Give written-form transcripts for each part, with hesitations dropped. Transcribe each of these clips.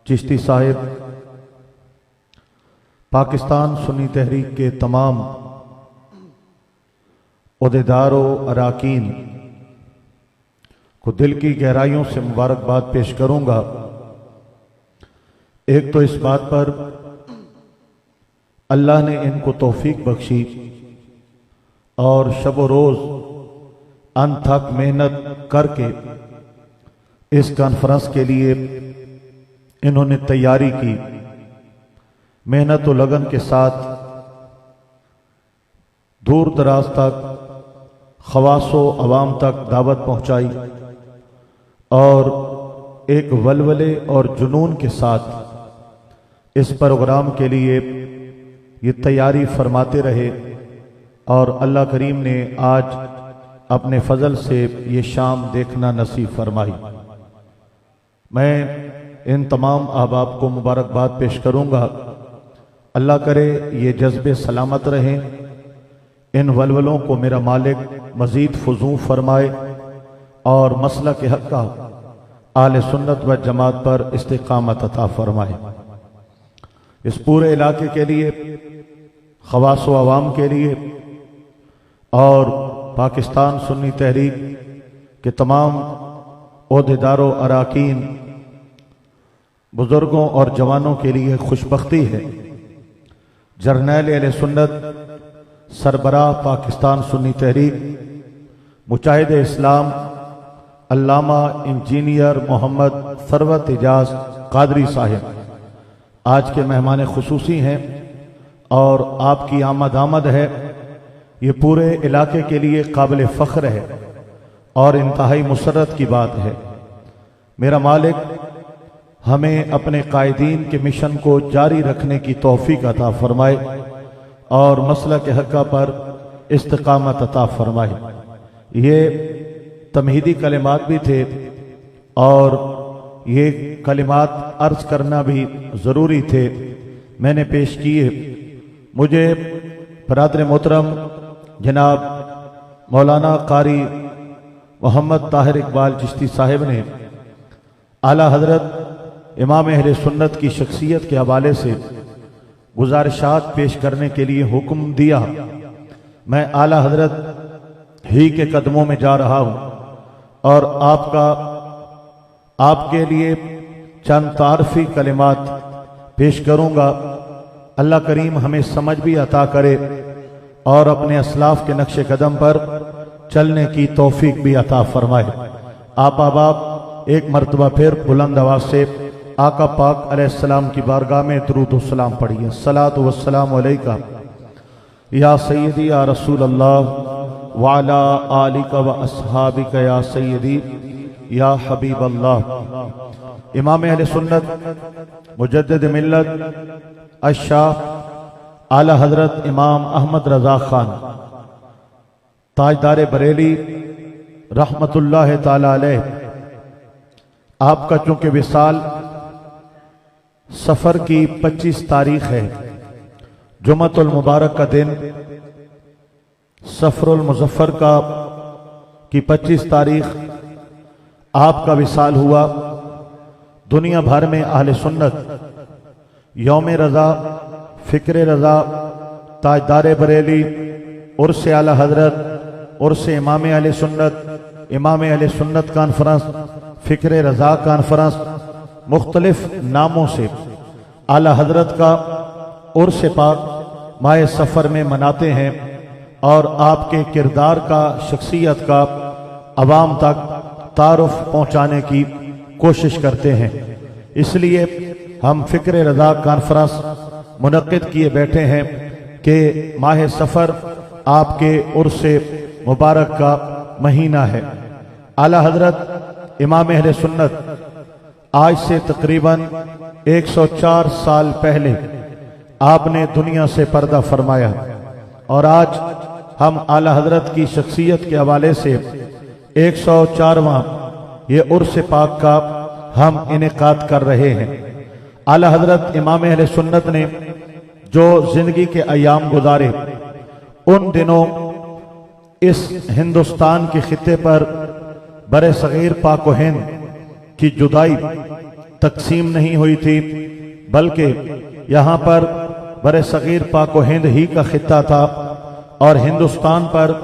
चिश्ती साहिब पाकिस्तान सुन्नी तहरीक के तमाम ओहदेदारों अराकीन को दिल की गहराइयों से मुबारकबाद पेश करूंगा। एक तो इस बात पर अल्लाह ने इनको तौफीक बख्शी और शब व रोज अनथक मेहनत करके इस कॉन्फ्रेंस के लिए इन्होंने तैयारी की, मेहनत और लगन के साथ दूर दराज तक खवासो अवाम तक दावत पहुंचाई और एक वलवले और जुनून के साथ इस प्रोग्राम के लिए ये तैयारी फरमाते रहे और अल्लाह करीम ने आज अपने फजल से ये शाम देखना नसीब फरमाई। मैं इन तमाम अहबाब को मुबारकबाद पेश करूंगा। अल्लाह करे ये जज्बे सलामत रहें, इन वलवलों को मेरा मालिक मजीद फजू फरमाए और मसला के हक़ का आले सुन्नत व जमात पर इस्तिकामत अता फरमाए। इस पूरे इलाके के लिए, खवास व अवाम के लिए और पाकिस्तान सुन्नी तहरीक के तमाम ओहदेदारों अराकीन बुजुर्गों और जवानों के लिए खुशबख्ती है। जर्नैल अहले सुन्नत सरबराह पाकिस्तान सुन्नी तहरीक मुजाहिद इस्लाम अल्लामा इंजीनियर मोहम्मद सरवत एजाज कादरी साहिब आज के मेहमान खुसूसी हैं और आपकी आमद है। ये पूरे इलाके के लिए काबिल फ़ख्र है और इंतहाई मुसर्रत की बात है। मेरा मालिक हमें अपने कायदीन के मिशन को जारी रखने की तौफीक अता फरमाए और मसला के हक़ पर इस्तिकामत अता फरमाए। ये तमहीदी कलिमात भी थे और ये कलिमात अर्ज करना भी ज़रूरी थे, मैंने पेश किए। मुझे बरादर मोहतरम जनाब मौलाना कारी मोहम्मद ताहिर इकबाल चिश्ती साहिब ने आला हजरत इमाम अहले सुन्नत की शख्सियत के हवाले से गुजारिशात पेश करने के लिए हुक्म दिया। मैं आला हजरत ही के कदमों में जा रहा हूं और आपके लिए चंद तारफी कलिमात पेश करूंगा। अल्लाह करीम हमें समझ भी अता करे और अपने असलाफ के नक्शे कदम पर चलने की तौफीक भी अता फरमाए। आप अहबाब एक मरतबा फिर बुलंद आवाज से आका पाक अलैहिस्सलाम की बारगाह में दुरूद व सलाम पढ़िए। सलातु वस्सलामु अलैका या सय्यदी या रसूल अल्लाह व अला आलिका व अस्हाबिका या सय्यदी या हबीब अल्लाह। इमाम अहले सुन्नत मुजद्दिद मिल्लत अश-शाह आला हजरत इमाम अहमद रजा खान ताजदार बरेली रहमतुल्लाह ताला अलैह, आपका चूंकि विसाल सफर की 25 तारीख है, जुमअतुल मुबारक का दिन, सफरुल मुज़फ्फर की 25 तारीख आपका विसाल हुआ। दुनिया भर में अहले सुन्नत यौम रजा, फिक्र रजा, ताजदार बरेली, उर्स आला हजरत, उर्स इमाम अहले सुन्नत, इमाम अहले सुन्नत कॉन्फ्रेंस, फिक्र रजा कॉन्फ्रेंस, मुख्तलिफ नामों से आला हजरत का उर्स पाक माह सफर में मनाते हैं और आपके किरदार का, शख्सियत का अवाम तक तारुफ पहुंचाने की कोशिश करते हैं। इसलिए हम फिक्र रजा कॉन्फ्रेंस मुनक्किद किए बैठे हैं कि माह सफर आपके उर्स मुबारक का महीना है। आला हजरत इमाम अहले सुन्नत आज से तकरीबन 104 साल पहले आपने दुनिया से पर्दा फरमाया और आज हम आला हजरत की शख्सियत के हवाले से 104वां ये उर्स पाक का हम इनेकाद कर रहे हैं। आला हजरत इमाम अहले सुन्नत ने जो जिंदगी के अयाम गुजारे, उन दिनों इस हिंदुस्तान के खित्ते पर बरे सगीर पाक व हिंद की जुदाई तकसीम नहीं हुई थी, बल्कि यहाँ पर बरे सगीर पाक व हिंद ही का खित्ता था और हिंदुस्तान पर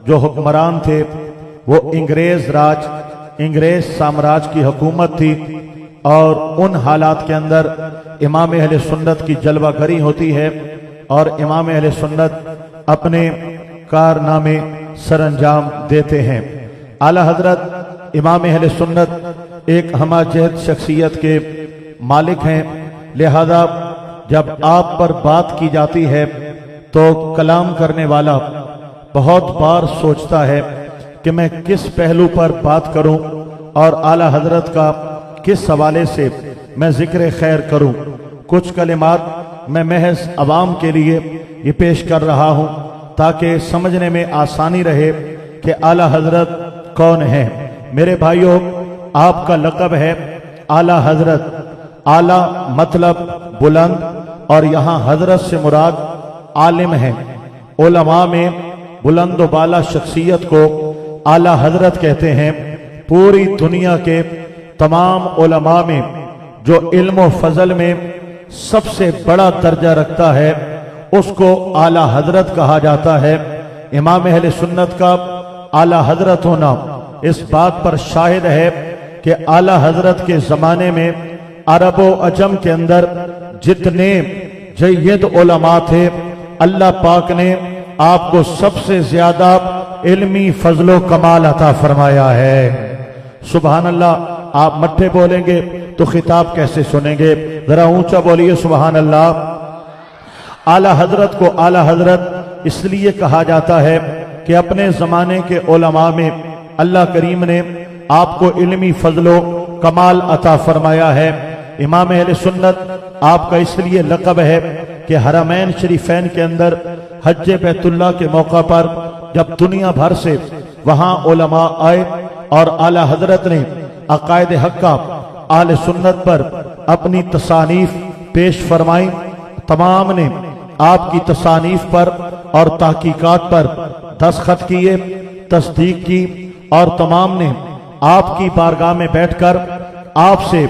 जो हुक्मरान थे वो इंग्रेज साम्राज्य की हुकूमत थी। और उन हालात के अंदर इमाम अहले सुन्नत की जलवागरी होती है और इमाम अहले सुन्नत अपने कारनामे सरअंजाम देते हैं। आला हजरत इमाम अहले सुन्नत एक हमाजहत शख्सियत के मालिक हैं, लिहाजा जब आप पर बात की जाती है तो कलाम करने वाला बहुत बार सोचता है कि मैं किस पहलू पर बात करूं और आला हजरत का किस हवाले से मैं जिक्र खैर करूं। कुछ कलिमात मैं महज अवाम के लिए ये पेश कर रहा हूं ताकि समझने में आसानी रहे कि आला हजरत कौन है। मेरे भाइयों, आपका लक़ब है आला हजरत। आला मतलब बुलंद और यहाँ हजरत से मुराद आलिम है। उलमा में बुलंद बाला शख्सियत को आला हजरत कहते हैं। पूरी दुनिया के तमाम उलमा में जो इल्म व फजल में सबसे बड़ा दर्जा रखता है उसको आला हजरत कहा जाता है। इमाम अहले सुन्नत का आला हजरत होना इस बात पर शाहिद है कि आला हजरत के जमाने में अरब व अजम के अंदर जितने जय्यद उलमा थे, अल्लाह पाक ने आपको सबसे ज्यादा इल्मी फजलो कमाल अता फरमाया है। सुभान अल्लाह। आप मट्ठे बोलेंगे तो खिताब कैसे सुनेंगे? जरा ऊंचा बोलिए सुभान अल्लाह। आला हजरत को आला हजरत इसलिए कहा जाता है कि अपने जमाने के उलमा में अल्लाह करीम ने आपको इल्मी फजलो कमाल अता फरमाया है। इमाम अहले सुन्नत आपका इसलिए लक़ब है कि हरमैन शरीफैन के अंदर हज बैतुल्लाह के मौका पर जब दुनिया भर से वहां उलमा आए और आला हजरत ने अकायद हक्का आले सुन्नत पर अपनी तसानीफ पेश फरमाई, तमाम ने आपकी तसानीफ पर और तहकीकात पर दस्तखत किए, तस्दीक की और तमाम ने आपकी बारगाह में बैठकर आपसे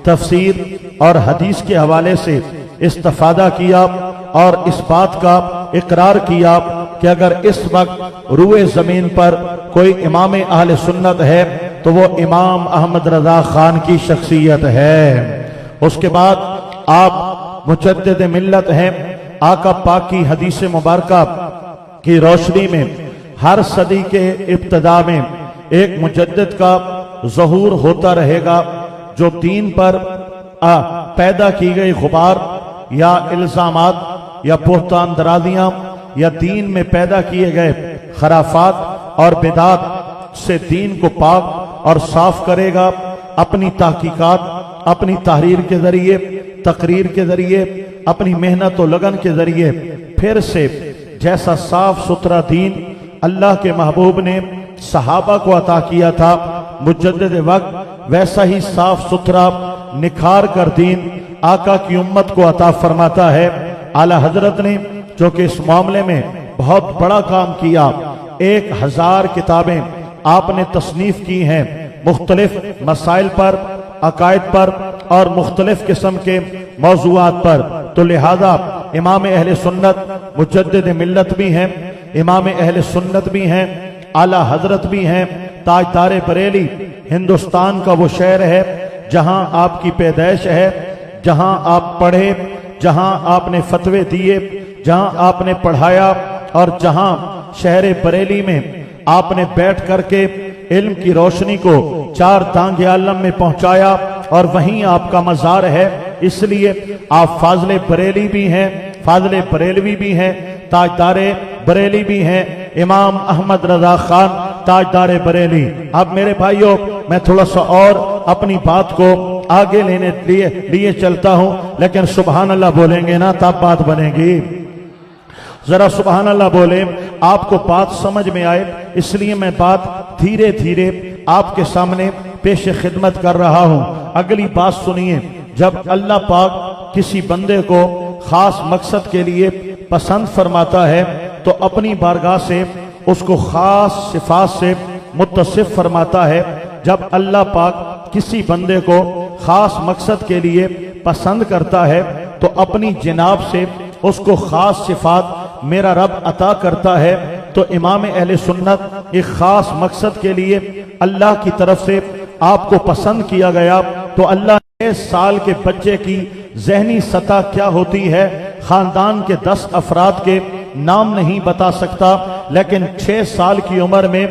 तफसीर और हदीस के हवाले से इस्तिफादा किया और इस बात का इकरार किया कि अगर इस वक्त रूए जमीन पर कोई इमाम अहले सुन्नत है तो वो इमाम अहमद रजा खान की शख्सियत है। उसके बाद आप मुजद्दिद मिल्लत हैं। आका पाक की हदीस मुबारका की रोशनी में हर सदी के इब्तिदा में एक मुजद्दिद का ज़हूर होता रहेगा जो दीन पर पैदा की गई गुबार या इल्जामात या बोहतान दरादियां या दीन में पैदा किए गए खराफात और बिदात से दीन को पाक और साफ करेगा। अपनी तहकीकात, अपनी तहरीर के जरिए, तकरीर के जरिए, अपनी मेहनत और लगन के जरिए फिर से जैसा साफ सुथरा दीन अल्लाह के महबूब ने सहाबा को अता किया था, मुजद्दिद वक्त वैसा ही साफ सुथरा निखार कर दीन आका की उम्मत को अता फरमाता है। आला हजरत ने जो कि इस मामले में बहुत बड़ा काम किया, 1000 किताबें आपने तसनीफ की हैं मुख्तलिफ मसाइल पर, अकायद पर और मुख्तलिफ किस्म के मौज़ूआत पर। तो लिहाजा इमाम अहले सुन्नत मुजद्दिद मिल्लत भी हैं, इमाम अहले सुन्नत भी हैं, आला हजरत भी हैं। ताजदार बरेली हिंदुस्तान का वो शहर है जहां आपकी पैदाइश है, जहां आप पढ़े, जहां आपने फतवे दिए, जहां आपने पढ़ाया और जहां शहर बरेली में आपने बैठ करके इल्म की रोशनी को 4 तांगे आलम में पहुंचाया और वहीं आपका मजार है। इसलिए आप फाज़िले बरेली भी हैं, फाज़िले बरेलवी भी हैं, ताजदारे बरेली भी हैं। इमाम अहमद रजा खान ताजदारे बरेली। अब मेरे भाइयों, मैं थोड़ा सा और अपनी बात को आगे लेने लिए चलता हूं, लेकिन सुभान अल्लाह बोलेंगे ना तब बात बनेगी। जरा सुभान अल्लाह बोले, आपको बात समझ में आए, इसलिए मैं बात धीरे धीरे आपके सामने पेश खिदमत कर रहा हूं। अगली बात सुनिए, जब अल्लाह पाक किसी बंदे को खास मकसद के लिए पसंद फरमाता है तो अपनी बारगाह से उसको खास सिफात से मुत्तसिफ फरमाता है। जब अल्लाह पाक किसी बंदे को خاص مقصد کے لیے پسند کرتا ہے تو اپنی جناب سے اس کو خاص صفات میرا رب عطا کرتا ہے۔ تو امام اہل سنت ایک خاص مقصد کے لیے اللہ کی طرف سے آپ کو پسند کیا گیا، تو اللہ 6 سال کے بچے کی ذہنی سطح کیا ہوتی ہے خاندان کے 10 افراد کے نام نہیں بتا سکتا، لیکن 6 سال کی عمر میں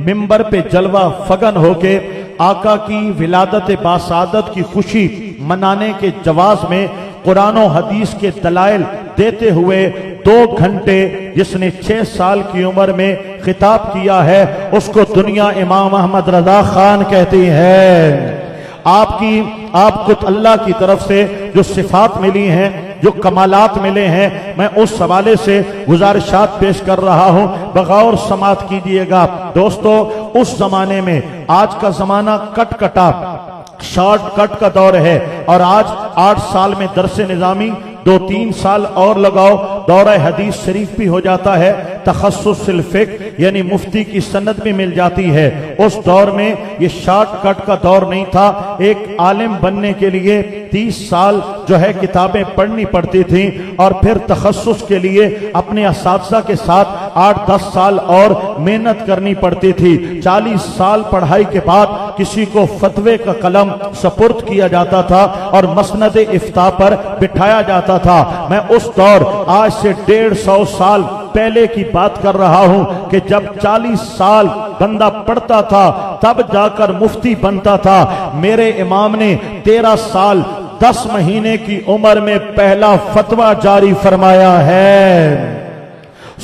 منبر پہ جلوہ فگن ہو کے آقا کی ولادت باسعادت کی خوشی منانے کے جواز میں قرآن و حدیث کے دلائل دیتے ہوئے 2 گھنٹے جس نے 6 سال کی عمر میں خطاب کیا ہے، اس کو دنیا امام احمد رضا خان کہتی ہے۔ آپ کو اللہ کی طرف سے جو صفات ملی ہیں، جو کمالات ملے ہیں، میں اس حوالے سے گزارشات پیش کر رہا ہوں، بغور سماعت کیجیے گا۔ دوستو، اس زمانے میں آج کا زمانہ کٹ کٹا شارٹ کٹ کا دور ہے، اور آج 8 سال میں درس نظامی 2-3 سال اور لگاؤ دورہ حدیث شریف بھی ہو جاتا ہے، تخصص الفقہ یعنی مفتی کی سند بھی مل جاتی ہے۔ اس دور میں یہ شارٹ کٹ کا دور نہیں تھا، ایک عالم بننے کے لیے 30 سال جو ہے کتابیں پڑھنی پڑتی تھیں، اور پھر تخصص کے لیے اپنے اساتذہ کے ساتھ 8-10 سال اور محنت کرنی پڑتی تھی۔ 40 سال پڑھائی کے بعد کسی کو فتوے کا قلم سپرد کیا جاتا تھا اور مسند افتاء پر بٹھایا جاتا تھا۔ میں اس دور آج سے 150 سال پہلے کی بات کر رہا ہوں کہ جب 40 سال بندہ پڑھتا تھا تب جا کر مفتی بنتا تھا۔ میرے امام نے 13 سال 10 مہینے کی عمر میں پہلا فتویٰ جاری فرمایا ہے۔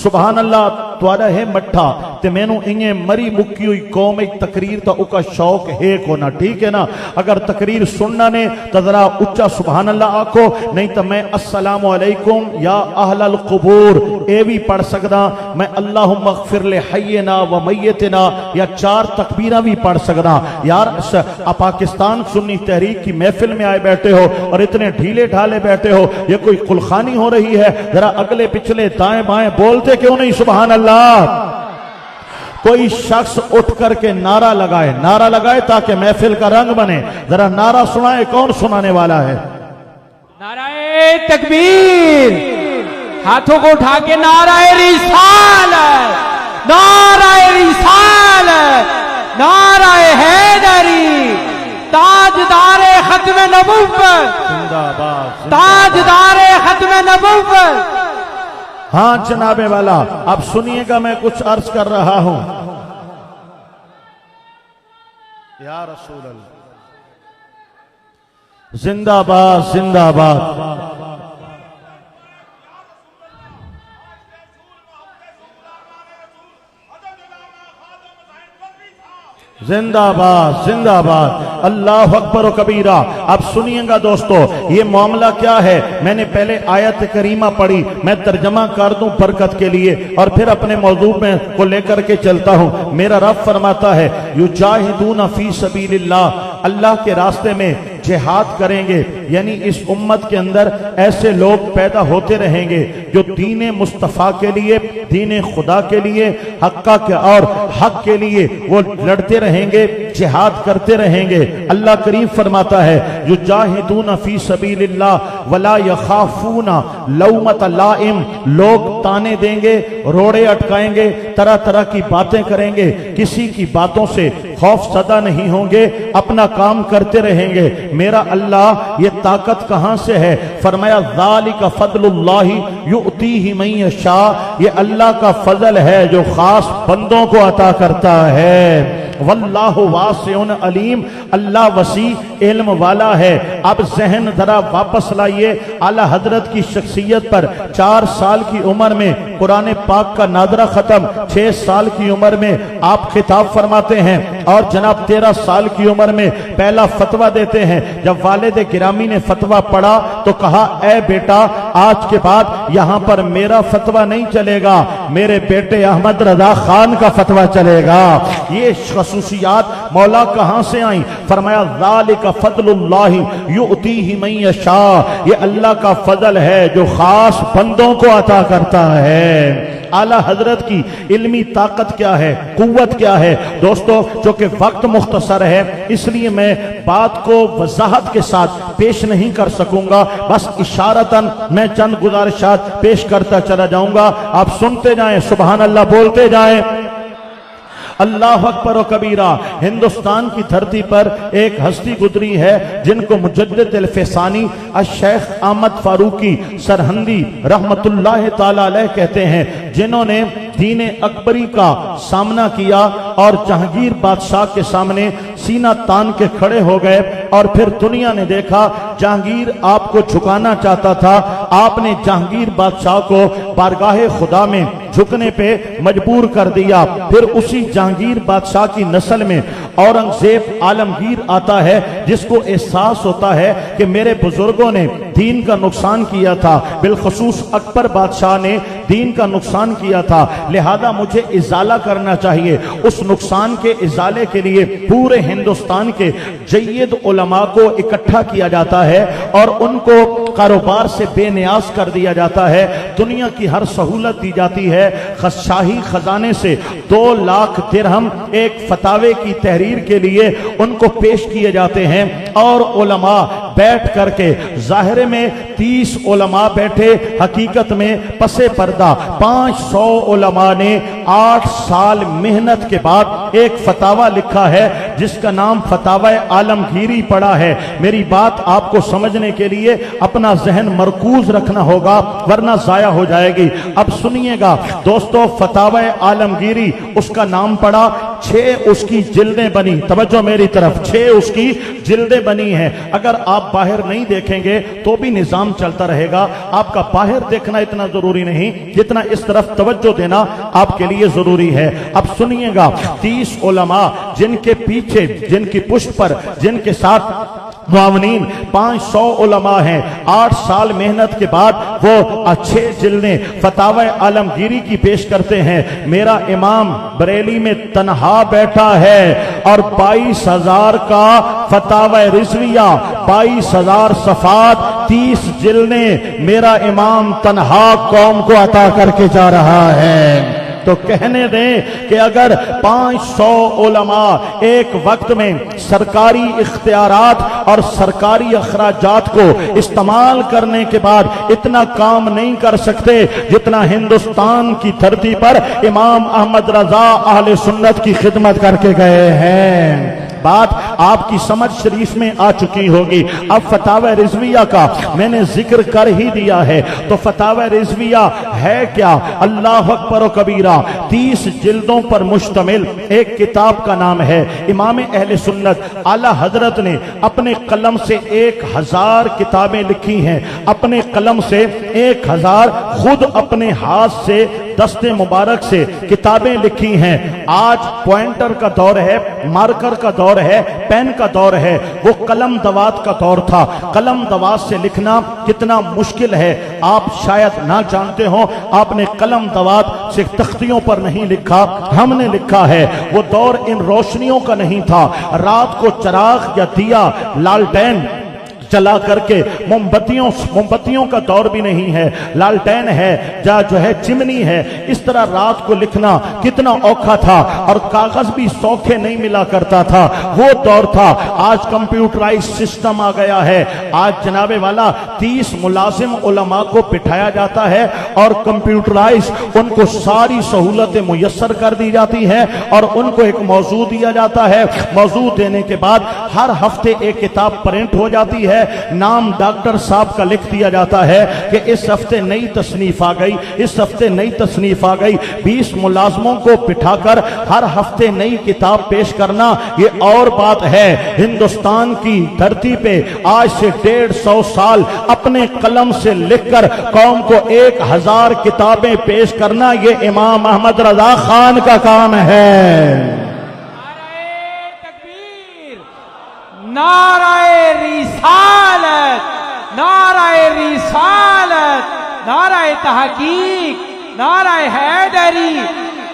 سبحان اللہ، توڑا ہے مٹھا تے میں نو انہیں مری مکی ہوئی قوم ایک تقریر تا اوکا شوق ہے کونا، ٹھیک ہے نا؟ اگر تقریر سننا نے تو ذرا اچھا سبحان اللہ آکھو، نہیں تو میں السلام علیکم یا اہل القبور اے بھی پڑھ سکدا، میں اللہم اغفر لحینا و میتنا یا 4 تکبیرہ بھی پڑھ سکدا۔ یار آپ پاکستان سنی تحریک کی محفل میں آئے بیٹھے ہو اور اتنے ڈھیلے ڈھالے بیٹھے ہو، یہ کوئی قلخانی ہو رہی ہے؟ ذرا اگلے پچھلے دائیں بائیں بولتے کیوں نہیں سبحان اللہ؟ کوئی شخص اٹھ کر کے نعرہ لگائے تاکہ محفل کا رنگ بنے۔ ذرا نعرہ سنائے، کون سنانے والا ہے؟ نعرہ تکبیر، ہاتھوں کو اٹھا کے نعرہ رسالت، نعرہ رسالت، نعرہ حیدری، تاجدار ختم نبوت، تاجدار ختم نبوت۔ ہاں جناب والا، اب سنیے گا، میں کچھ عرض کر رہا ہوں۔ یا رسول اللہ، زندہ باد، زندہ باد۔ زندہ باد، زندہ باد، اللہ اکبر و کبیرہ۔ اب سنیے گا دوستو، یہ معاملہ کیا ہے؟ میں نے پہلے آیت کریمہ پڑھی، میں ترجمہ کر دوں برکت کے لیے، اور پھر اپنے موضوع میں کو لے کر کے چلتا ہوں۔ میرا رب فرماتا ہے یجاہدون فی سبیل اللہ، اللہ کے راستے میں جہاد کریں گے، یعنی اس امت کے اندر ایسے لوگ پیدا ہوتے رہیں گے جو دین مصطفیٰ کے لیے، دین خدا کے لیے، حق کے لیے وہ لڑتے رہیں گے، جہاد کرتے رہیں گے۔ اللہ کریم فرماتا ہے یجاہدون فی سبیل اللہ ولا یخافون لومۃ لائم، لوگ تانے دیں گے، روڑے اٹکائیں گے، طرح طرح کی باتیں کریں گے، کسی کی باتوں سے خوف زدہ نہیں ہوں گے، اپنا کام کرتے رہیں گے۔ میرا اللہ یہ طاقت کہاں سے ہے؟ فرمایا ذالک فضل اللہ یؤتیہ من یشاء، یہ اللہ کا فضل ہے جو خاص بندوں کو عطا کرتا ہے۔ واللہ واسع علیم، اللہ وسیع علم والا ہے۔ اب ذہن ذرا واپس لائیے اعلیٰ حضرت کی شخصیت پر۔ 4 سال کی عمر میں قرآن پاک کا ناظرہ ختم، 6 سال کی عمر میں آپ خطاب فرماتے ہیں، اور جناب 13 سال کی عمر میں پہلا فتویٰ دیتے ہیں۔ جب والد گرامی نے فتویٰ پڑھا تو کہا اے بیٹا، آج کے بعد یہاں پر میرا فتویٰ نہیں چلے گا، میرے بیٹے احمد رضا خان کا فتویٰ چلے گا۔ یہ خصوصیات مولا کہاں سے آئیں؟ فرمایا ذالک فضل اللہ یؤتیہ من یشاء، یہ اللہ کا فضل ہے جو خاص بندوں کو عطا کرتا ہے۔ आला हजरत की इल्मी ताकत क्या है, कुव्वत क्या है। दोस्तों, जो कि वक्त मुख्तसर है इसलिए मैं बात को वजाहत के साथ पेश नहीं कर सकूंगा, बस इशारतन मैं चंद गुजारिशात पेश करता चला जाऊंगा। आप सुनते जाएं, सुभान अल्लाह बोलते जाएं। अल्लाह अकबर व कबीरा। हिंदुस्तान की धरती पर एक हस्ती गुजरी है जिनको मुजद्दिद अल-फसानी शेख अहमद फारूकी सरहंदी रहमतुल्लाह ताला अलैह कहते हैं, जिन्होंने दीन अकबरी का सामना किया और जहांगीर बादशाह के सामने सीना तान के खड़े हो गए। और फिर दुनिया ने देखा जहांगीर आपको झुकाना चाहता था, आपने जहांगीर बादशाह को बारगाहे खुदा में झुकने पे मजबूर कर दिया। फिर उसी जहांगीर बादशाह की नस्ल में औरंगजेब आलमगीर आता है, जिसको एहसास होता है कि मेरे बुजुर्गों ने दीन का नुकसान किया था, बिलखसूस अकबर बादशाह ने दीन का नुकसान किया था, लिहाजा मुझे इजाला करना चाहिए। उस नुकसान के इजाले के लिए पूरे हिंदुस्तान के जय्यद उलमा को इकट्ठा किया जाता है और उनको कारोबार से बेनियाज कर दिया जाता है। दुनिया की हर सहूलत दी जाती है। शाही खजाने से 2 लाख दिरहम एक फतावे की तहरीर के लिए उनको पेश किए जाते हैं और उलमा बैठ करके, जाहिर में 30 उलमा बैठे, हकीकत में पसे पर्दा 500 उलमा ने 8 साल मेहनत के बाद एक फतावा लिखा है जिसका नाम फतावा आलमगीरी पड़ा है। मेरी बात आपको समझने के लिए अपना जहन मरकूज रखना होगा, वरना जाया हो जाएगी। अब सुनिएगा दोस्तों, फतावा आलमगीरी उसका नाम पड़ा, 6 उसकी जिल्दें बनी। तवज्जो मेरी तरफ, 6 उसकी जिल्दें बनी हैं। अगर आप बाहर नहीं देखेंगे तो भी निजाम चलता रहेगा। आपका बाहर देखना इतना जरूरी नहीं जितना इस तरफ तवज्जो देना आपके लिए जरूरी है। अब सुनिएगा, 30 उलमा जिनके पीछे, जिनकी पुष्ट पर, जिनके साथ मुआवनीन 500 उलमा हैं, 8 साल मेहनत के बाद वो अच्छे जिल्दें फतावा आलमगीरी की पेश करते हैं। मेरा इमाम बरेली में तन्हा बैठा है और 22,000 का फतावा रिजविया, 22,000 सफात, 30 जिल्दें मेरा इमाम तन्हा कौम को अता करके जा रहा है। तो कहने दें कि अगर 500 उलमा एक वक्त में सरकारी इख्तियारात और सरकारी अखराजात को इस्तेमाल करने के बाद इतना काम नहीं कर सकते जितना हिंदुस्तान की धरती पर इमाम अहमद रजा अहले सुन्नत की खिदमत करके गए हैं। बात आपकी समझ शरीफ में आ चुकी होगी। अब फतावा रिजविया का मैंने जिक्र कर ही दिया है, तो फतावा रिजविया है क्या? अल्लाह अकबर कबीरा। 30 जिल्दों पर मुश्तमिल एक किताब का नाम है। इमाम अहले सुन्नत आला हजरत ने अपने कलम से 1000 किताबें लिखी हैं, अपने कलम से 1000, खुद अपने हाथ से दस्ते मुबारक से किताबें लिखी हैं। आज पॉइंटर का दौर है, मार्कर का दौर है, पेन का दौर है, वो कलम दवात का दौर था। कलम दवात से लिखना कितना मुश्किल है आप शायद ना जानते हो। आपने कलम दवात से तख्तियों पर नहीं लिखा, हमने लिखा है। वो दौर इन रोशनियों का नहीं था। रात को चराग या दिया, लालटेन चला करके, मोमबत्तियों का दौर भी नहीं है, लालटेन है, जो है चिमनी है। इस तरह रात को लिखना कितना औखा था और कागज भी सौखे नहीं मिला करता था। वो दौर था। आज कंप्यूटराइज सिस्टम आ गया है। आज जनाबे वाला 30 मुलाजिम उलमा को बिठाया जाता है और कंप्यूटराइज उनको सारी सहूलतें मुयस्सर कर दी जाती है और उनको एक मौजू दिया जाता है। मौजू देने के बाद हर हफ्ते एक किताब प्रिंट हो जाती है। नाम डॉक्टर साहब का लिख दिया जाता है कि इस हफ्ते नई तसनीफ आ गई, इस हफ्ते नई तसनीफ आ गई। 20 मुलाजमों को बिठाकर हर हफ्ते नई किताब पेश करना ये और बात है। हिंदुस्तान की धरती पे आज से 150 साल अपने कलम से लिखकर कौम को 1000 किताबें पेश करना ये इमाम अहमद रजा खान का काम है। नाराए रिसालत, नाराए रिसालत, नाराए तहकीक, नाराए हैदरी।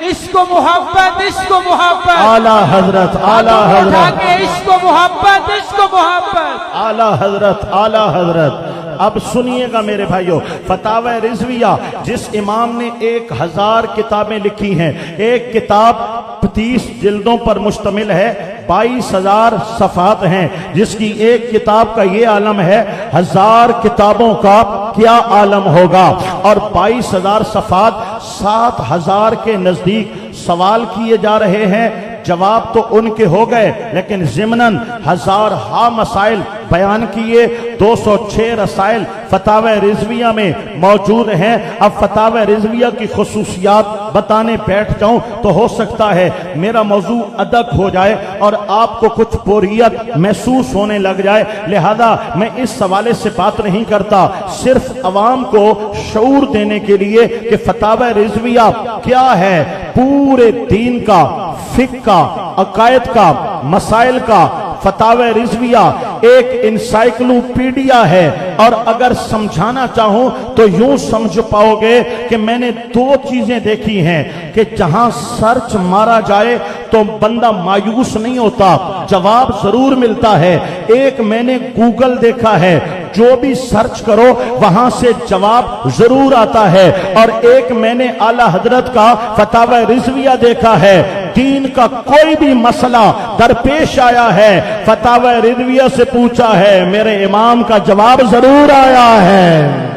इसको मोहब्बत, इसको मोहब्बत। आला हजरत, आला हजरत, इसको मोहब्बत, इसको मोहब्बत। आला हजरत, आला हजरत। अब सुनिएगा मेरे भाइयों, फतावा रिजविया जिस इमाम ने 1000 किताबें लिखी हैं, एक किताब 30 जिल्दों पर मुश्तमिल है, 22,000 सफ़ात हैं, जिसकी एक किताब का ये आलम है, 1000 किताबों का क्या आलम होगा। और 22,000 सफ़ात 7,000 के नजदीक सवाल किए जा रहे हैं, जवाब तो उनके हो गए, लेकिन ज़िमनन 1000 मसाइल बयान किए। 206 रसाइल फतावा रिजविया में मौजूद हैं। अब फतावा रिजविया की खुसूसियात बताने बैठ जाऊं तो हो सकता है मेरा मौजू अदक हो जाए और आपको कुछ बोरियत महसूस होने लग जाए, लिहाजा मैं इस सवाले से बात नहीं करता, सिर्फ अवाम को शऊर देने के लिए कि फतावा रिजविया क्या है, पूरे दीन का, फिक़्ह का, अकायद का, मसाइल का फतावा रिजविया एक इंसाइक्लोपीडिया है। और अगर समझाना चाहूं तो यूं समझ पाओगे कि मैंने 2 चीजें देखी हैं कि जहां सर्च मारा जाए तो बंदा मायूस नहीं होता, जवाब जरूर मिलता है। एक मैंने गूगल देखा है, जो भी सर्च करो वहां से जवाब जरूर आता है। और एक मैंने आला हजरत का फतावा रिजविया देखा है, दीन का कोई भी मसला दरपेश आया है, फतावा रिजविया से पूछा है, मेरे इमाम का जवाब जरूर आया है।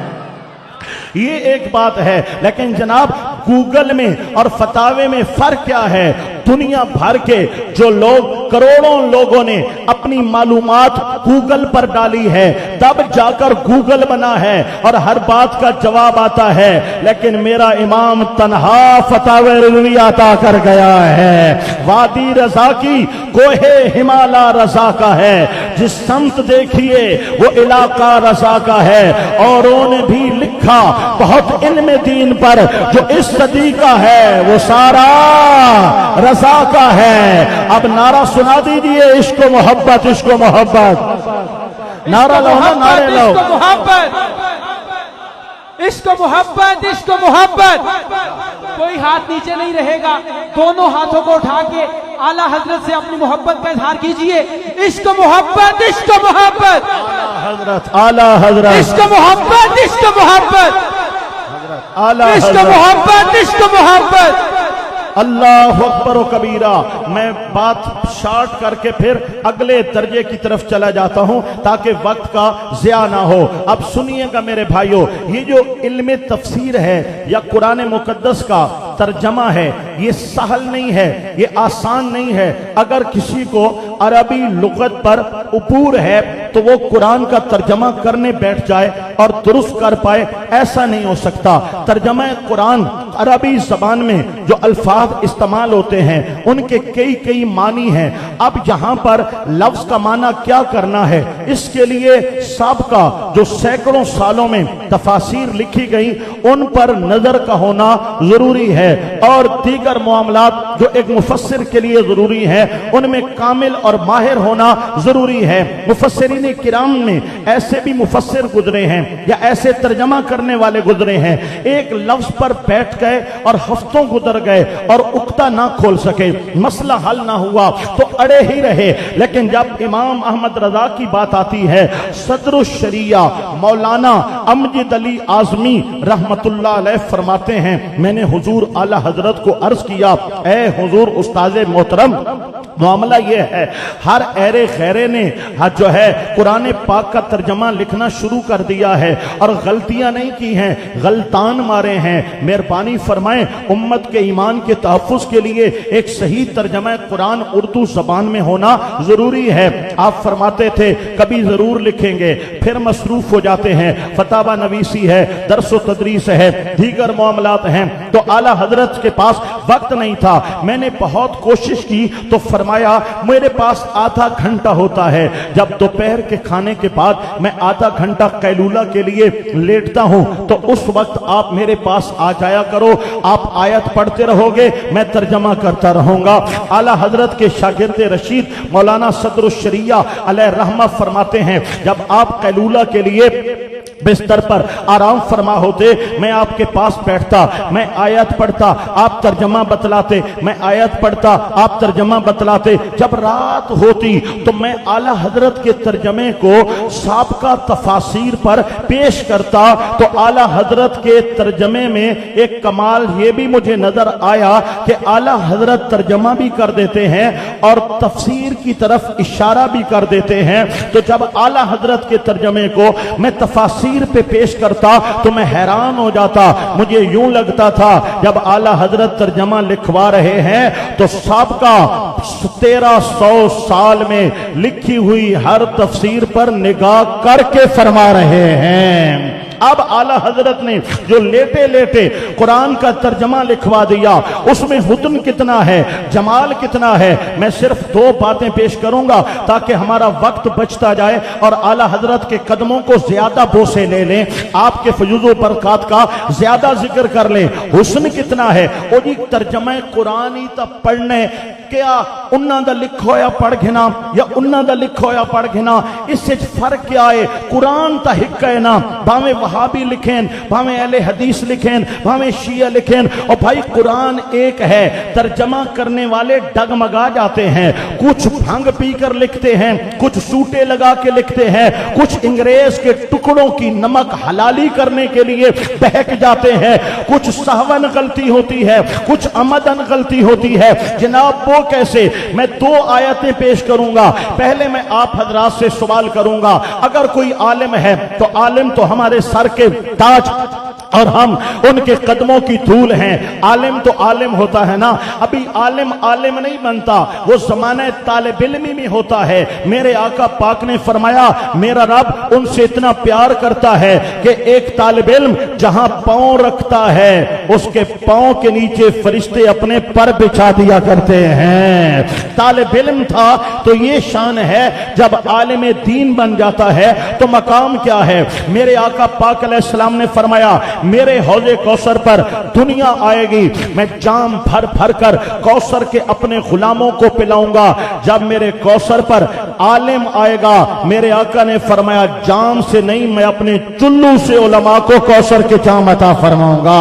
ये एक बात है। लेकिन जनाब गूगल में और फतावे में फर्क क्या है? दुनिया भर के जो लोग, करोड़ों लोगों ने अपनी मालूमात गूगल पर डाली है, तब जाकर गूगल बना है और हर बात का जवाब आता है। लेकिन मेरा इमाम तन्हा फतावा रिजविया अता कर गया है। वादी रजा की कोहे हिमाला रजा का है, जिस समत देखिए वो इलाका रजा का है। औरों ने भी लिखा बहुत इल्म दीन पर, जो इस सदी का है वो सारा रजा का है। अब नारा सुना दीजिए, इश्क मोहब्बत, इश्क मोहब्बत, नारा लो ना, नारे लो, इश्क मोहब्बत, इश्क मोहब्बत, इश्क मोहब्बत। कोई हाथ नीचे नहीं रहेगा, दोनों हाथों को उठा के आला हजरत से अपनी मोहब्बत का इजहार कीजिए। इश्क मोहब्बत, इश्क मोहब्बत, हजरत आला हजरत, इश्क मोहब्बत, इश्क मोहब्बत, आला इश्क हजरत, मोहब्बत, इश्क मोहब्बत। अल्लाह अकबर व कबीरा। मैं बात शार्ट करके फिर अगले दर्जे की तरफ चला जाता हूं ताकि वक्त का ज़िया ना हो। अब सुनिएगा मेरे भाइयों, ये जो इल्म तफसीर है या कुरान मुकद्दस का तर्जमा है, ये सहल नहीं है, ये आसान नहीं है। अगर किसी को अरबी लुगत पर उबूर है तो वो कुरान का तर्जमा करने बैठ जाए और दुरुस्त कर पाए, ऐसा नहीं हो सकता। तर्जमा कुरान अरबी जबान में जो अल्फाज इस्तेमाल होते हैं उनके कई कई मानी हैं। अब यहाँ पर लफ्ज का माना क्या करना है, इसके लिए साबका जो सैकड़ों सालों में तफासीर लिखी गई उन पर नजर का होना जरूरी है। और दीगर मामलात जो एक मुफस्सिर के लिए जरूरी है उनमें कामिल और माहिर होना जरूरी है। मुफस्सिरीन किराम में ऐसे भी मुफस्सिर गुजरे हैं या ऐसे तर्जमा करने वाले गुजरे हैं, एक लफ्ज पर बैठ गए और हफ्तों गुजर गए और उक्ता ना खोल सके, मसला हल ना हुआ तो अड़े ही रहे। लेकिन जब इमाम अहमद रजा की बात आती है, सदरुल शरिया मौलाना अमजद अली आजमी रहमतुल्लाह अलैह फरमाते हैं, मैंने हुजूर आला हजरत को अर्ज किया, ए हुजूर उस्ताद मोहतरम, मामला ये है, हर ऐरे खैरे ने जो है कुरान पाक का तर्जमा लिखना शुरू कर दिया है और गलतियां नहीं की हैं, गलतान मारे हैं। मेहरबानी फरमाएं, उम्मत के ईमान के तहफ़्फ़ुज़ के लिए एक सही तर्जमा कुरान उर्दू जबान में होना जरूरी है। आप फरमाते थे कभी जरूर लिखेंगे, फिर मसरूफ हो जाते हैं, फतावा नवीसी है, दरस व तदरीस है, दीगर मामलात हैं, तो आला हजरत के पास वक्त नहीं था। मैंने बहुत कोशिश की तो फरमाया मेरे पास आधा घंटा होता है, जब दोपहर के खाने के बाद मैं आधा घंटा कैलूला के लिए लेटता हूं तो उस वक्त आप मेरे पास आ जाया करो, आप आयत पढ़ते रहोगे, मैं तर्जमा करता रहूंगा। आला हजरत के शागिर्द रशीद मौलाना सदरुल शरिया अलैह रहमा फरमाते हैं, जब आप कैलूला के लिए बिस्तर पर आराम फरमा होते, मैं आपके पास बैठता, मैं आयत पढ़ता, आप तर्जमा बतलाते, मैं आयत पढ़ता, आप तर्जमा बतलाते। जब रात होती तो मैं आला हजरत के तर्जमे को साबका तफासीर पर पेश करता, तो आला हजरत के तर्जमे में एक कमाल ये भी मुझे नजर आया कि आला हजरत तर्जमा भी कर देते हैं और तफसीर की तरफ इशारा भी कर देते हैं। तो जब आला हजरत के तर्जमे को मैं तफासीर पे पेश करता तो मैं हैरान हो जाता। मुझे यूं लगता था जब आला हजरत तर्जमा लिखवा रहे हैं तो साबका 1300 साल में लिखी हुई हर तफसीर पर निगाह करके फरमा रहे हैं। अब आला हजरत ने जो लेटे लेटे कुरान का तर्जमा लिखवा दिया, उसमें हुस्न कितना है, जमाल कितना है। मैं सिर्फ 2 बातें पेश करूंगा ताकि हमारा वक्त बचता जाए और आला हजरत के कदमों को ज्यादा बोसे ले लें, आपके फयूज़ बरक़ात का ज्यादा जिक्र कर लें। हुस्न कितना है, वो जी तर्जमा कुरान ही तब पढ़ने क्या उन्ना दा लिखो या पढ़ घेना या उन्ना दा लिखो या पढ़ घेना, इससे फर्क क्या है। कुरान ता हिक है ना, भावे वहाबी लिखें, भावे अहले हदीस लिखें, भावे शिया लिखें, और भाई कुरान एक है। तर्जमा करने वाले डगमगा जाते हैं, कुछ भंग पीकर लिखते हैं, कुछ सूटे लगा के लिखते हैं, कुछ अंग्रेज के टुकड़ों की नमक हलाली करने के लिए बहक जाते हैं, कुछ सहवन गलती होती है, कुछ अमदन गलती होती है। जनाब वो कैसे? मैं 2 आयतें पेश करूंगा। पहले मैं आप हजरात से सवाल करूंगा, अगर कोई आलिम है तो आलिम तो हमारे सर के ताज और हम उनके कदमों की धूल हैं। आलिम तो आलिम होता है ना, अभी आलिम आलिम नहीं बनता, वो ज़माने तालिब इल्मी में होता है। मेरे आका पाक ने फरमाया मेरा रब उनसे इतना प्यार करता है कि एक तालिब इल्म जहां पांव रखता है उसके पांव के नीचे फरिश्ते अपने पर बिछा दिया करते हैं। तालिब इल्म था तो ये शान है, जब आलिम दीन बन जाता है तो मकाम क्या है। मेरे आका पाक अलैहिस्सलाम ने फरमाया मेरे हौजे कौसर पर दुनिया आएगी, मैं जाम भर भर कर कौसर के अपने गुलामों को पिलाऊंगा। जब मेरे कौसर पर आलिम आएगा, मेरे आका ने फरमाया जाम से नहीं, मैं अपने चुल्लू से उलमा को कौसर के जाम अता फरमाऊंगा।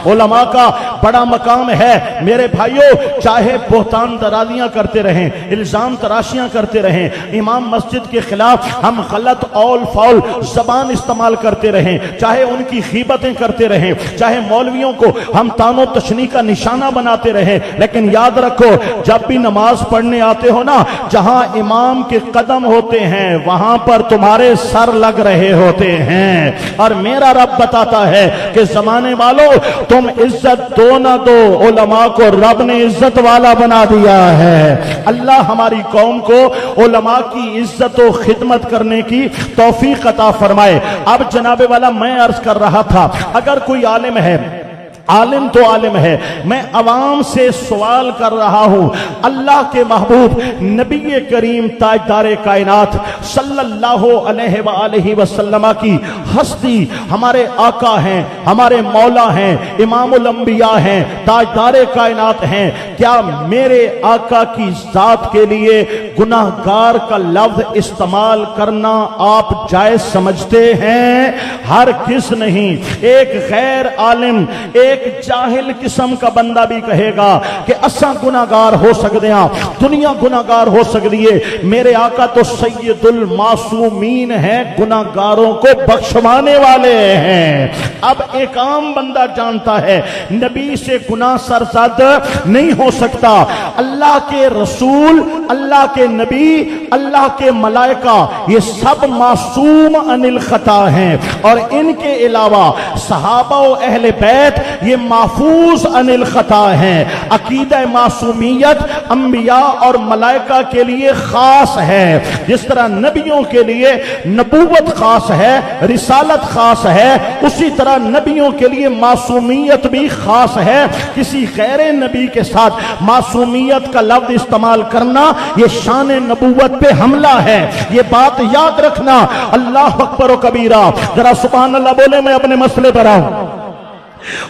उलमा का बड़ा मकाम है मेरे भाइयों, चाहे बोहतान दराजियां करते रहें, इल्जाम तराशियां करते रहें, इमाम मस्जिद के खिलाफ हम गलत औल फौल जबान इस्तेमाल करते रहें, चाहे उनकी गीबतें करते रहें, चाहे मौलवियों को हम तानो तशनी का निशाना बनाते रहें, लेकिन याद रखो जब भी नमाज पढ़ने आते हो ना, जहां इमाम के कदम होते हैं वहां पर तुम्हारे सर लग रहे होते हैं। और मेरा रब बताता है कि जमाने वालों तुम इज्जत दो ना दो, उलमा को रब ने इज्जत वाला बना दिया है। अल्लाह हमारी कौम को उलमा की इज्जत और खिदमत करने की तौफीक अता फरमाए। अब जनाबे वाला मैं अर्ज कर रहा था, अगर कोई आलिम है, आलिम तो आलिम है, मैं अवाम से सवाल कर रहा हूं, अल्लाह के महबूब नबी करीम ताजदार कायनात सल्लल्लाहु अलैहि वसल्लम की हस्ती हमारे आका हैं, हमारे मौला हैं, इमामुल अंबिया हैं, ताजदार कायनात हैं। क्या मेरे आका की जात के लिए गुनाहगार का लफ्ज इस्तेमाल करना आप जायज समझते हैं? हर किस नहीं। एक गैर आलिम, एक जाहिल किस्म का बंदा भी कहेगा कि असा गुनाहगार हो सकते हैं, दुनिया गुनाहगार हो सकती है। मेरे आका तो सैयदुल मासूमीन है, गुनाहगारों को बख्शवाने वाले हैं। अब एक आम बंदा जानता है नबी से गुनाह सरजद नहीं हो सकता। अल्लाह के रसूल, अल्लाह के नबी, अल्लाह के मलाइका, ये सब मासूम अनिल खता हैं, और इनके अलावा सहाबा और अहले बैत ये महफूज अनिल खता हैं। अकीदा मासूमियत अंबिया और मलाइका के लिए खास है, जिस तरह नबियों के लिए नबूवत खास है, रिसालत खास है, उसी तरह नबियों के लिए मासूमियत भी खास है। किसी गैर नबी के साथ मासूमियत का लफ्ज इस्तेमाल करना ये शान नबूवत पे हमला है, ये बात याद रखना। अल्लाह अकबर व कबीरा। जरा सुभान अल्लाह बोले, मैं अपने मसले पर आऊं।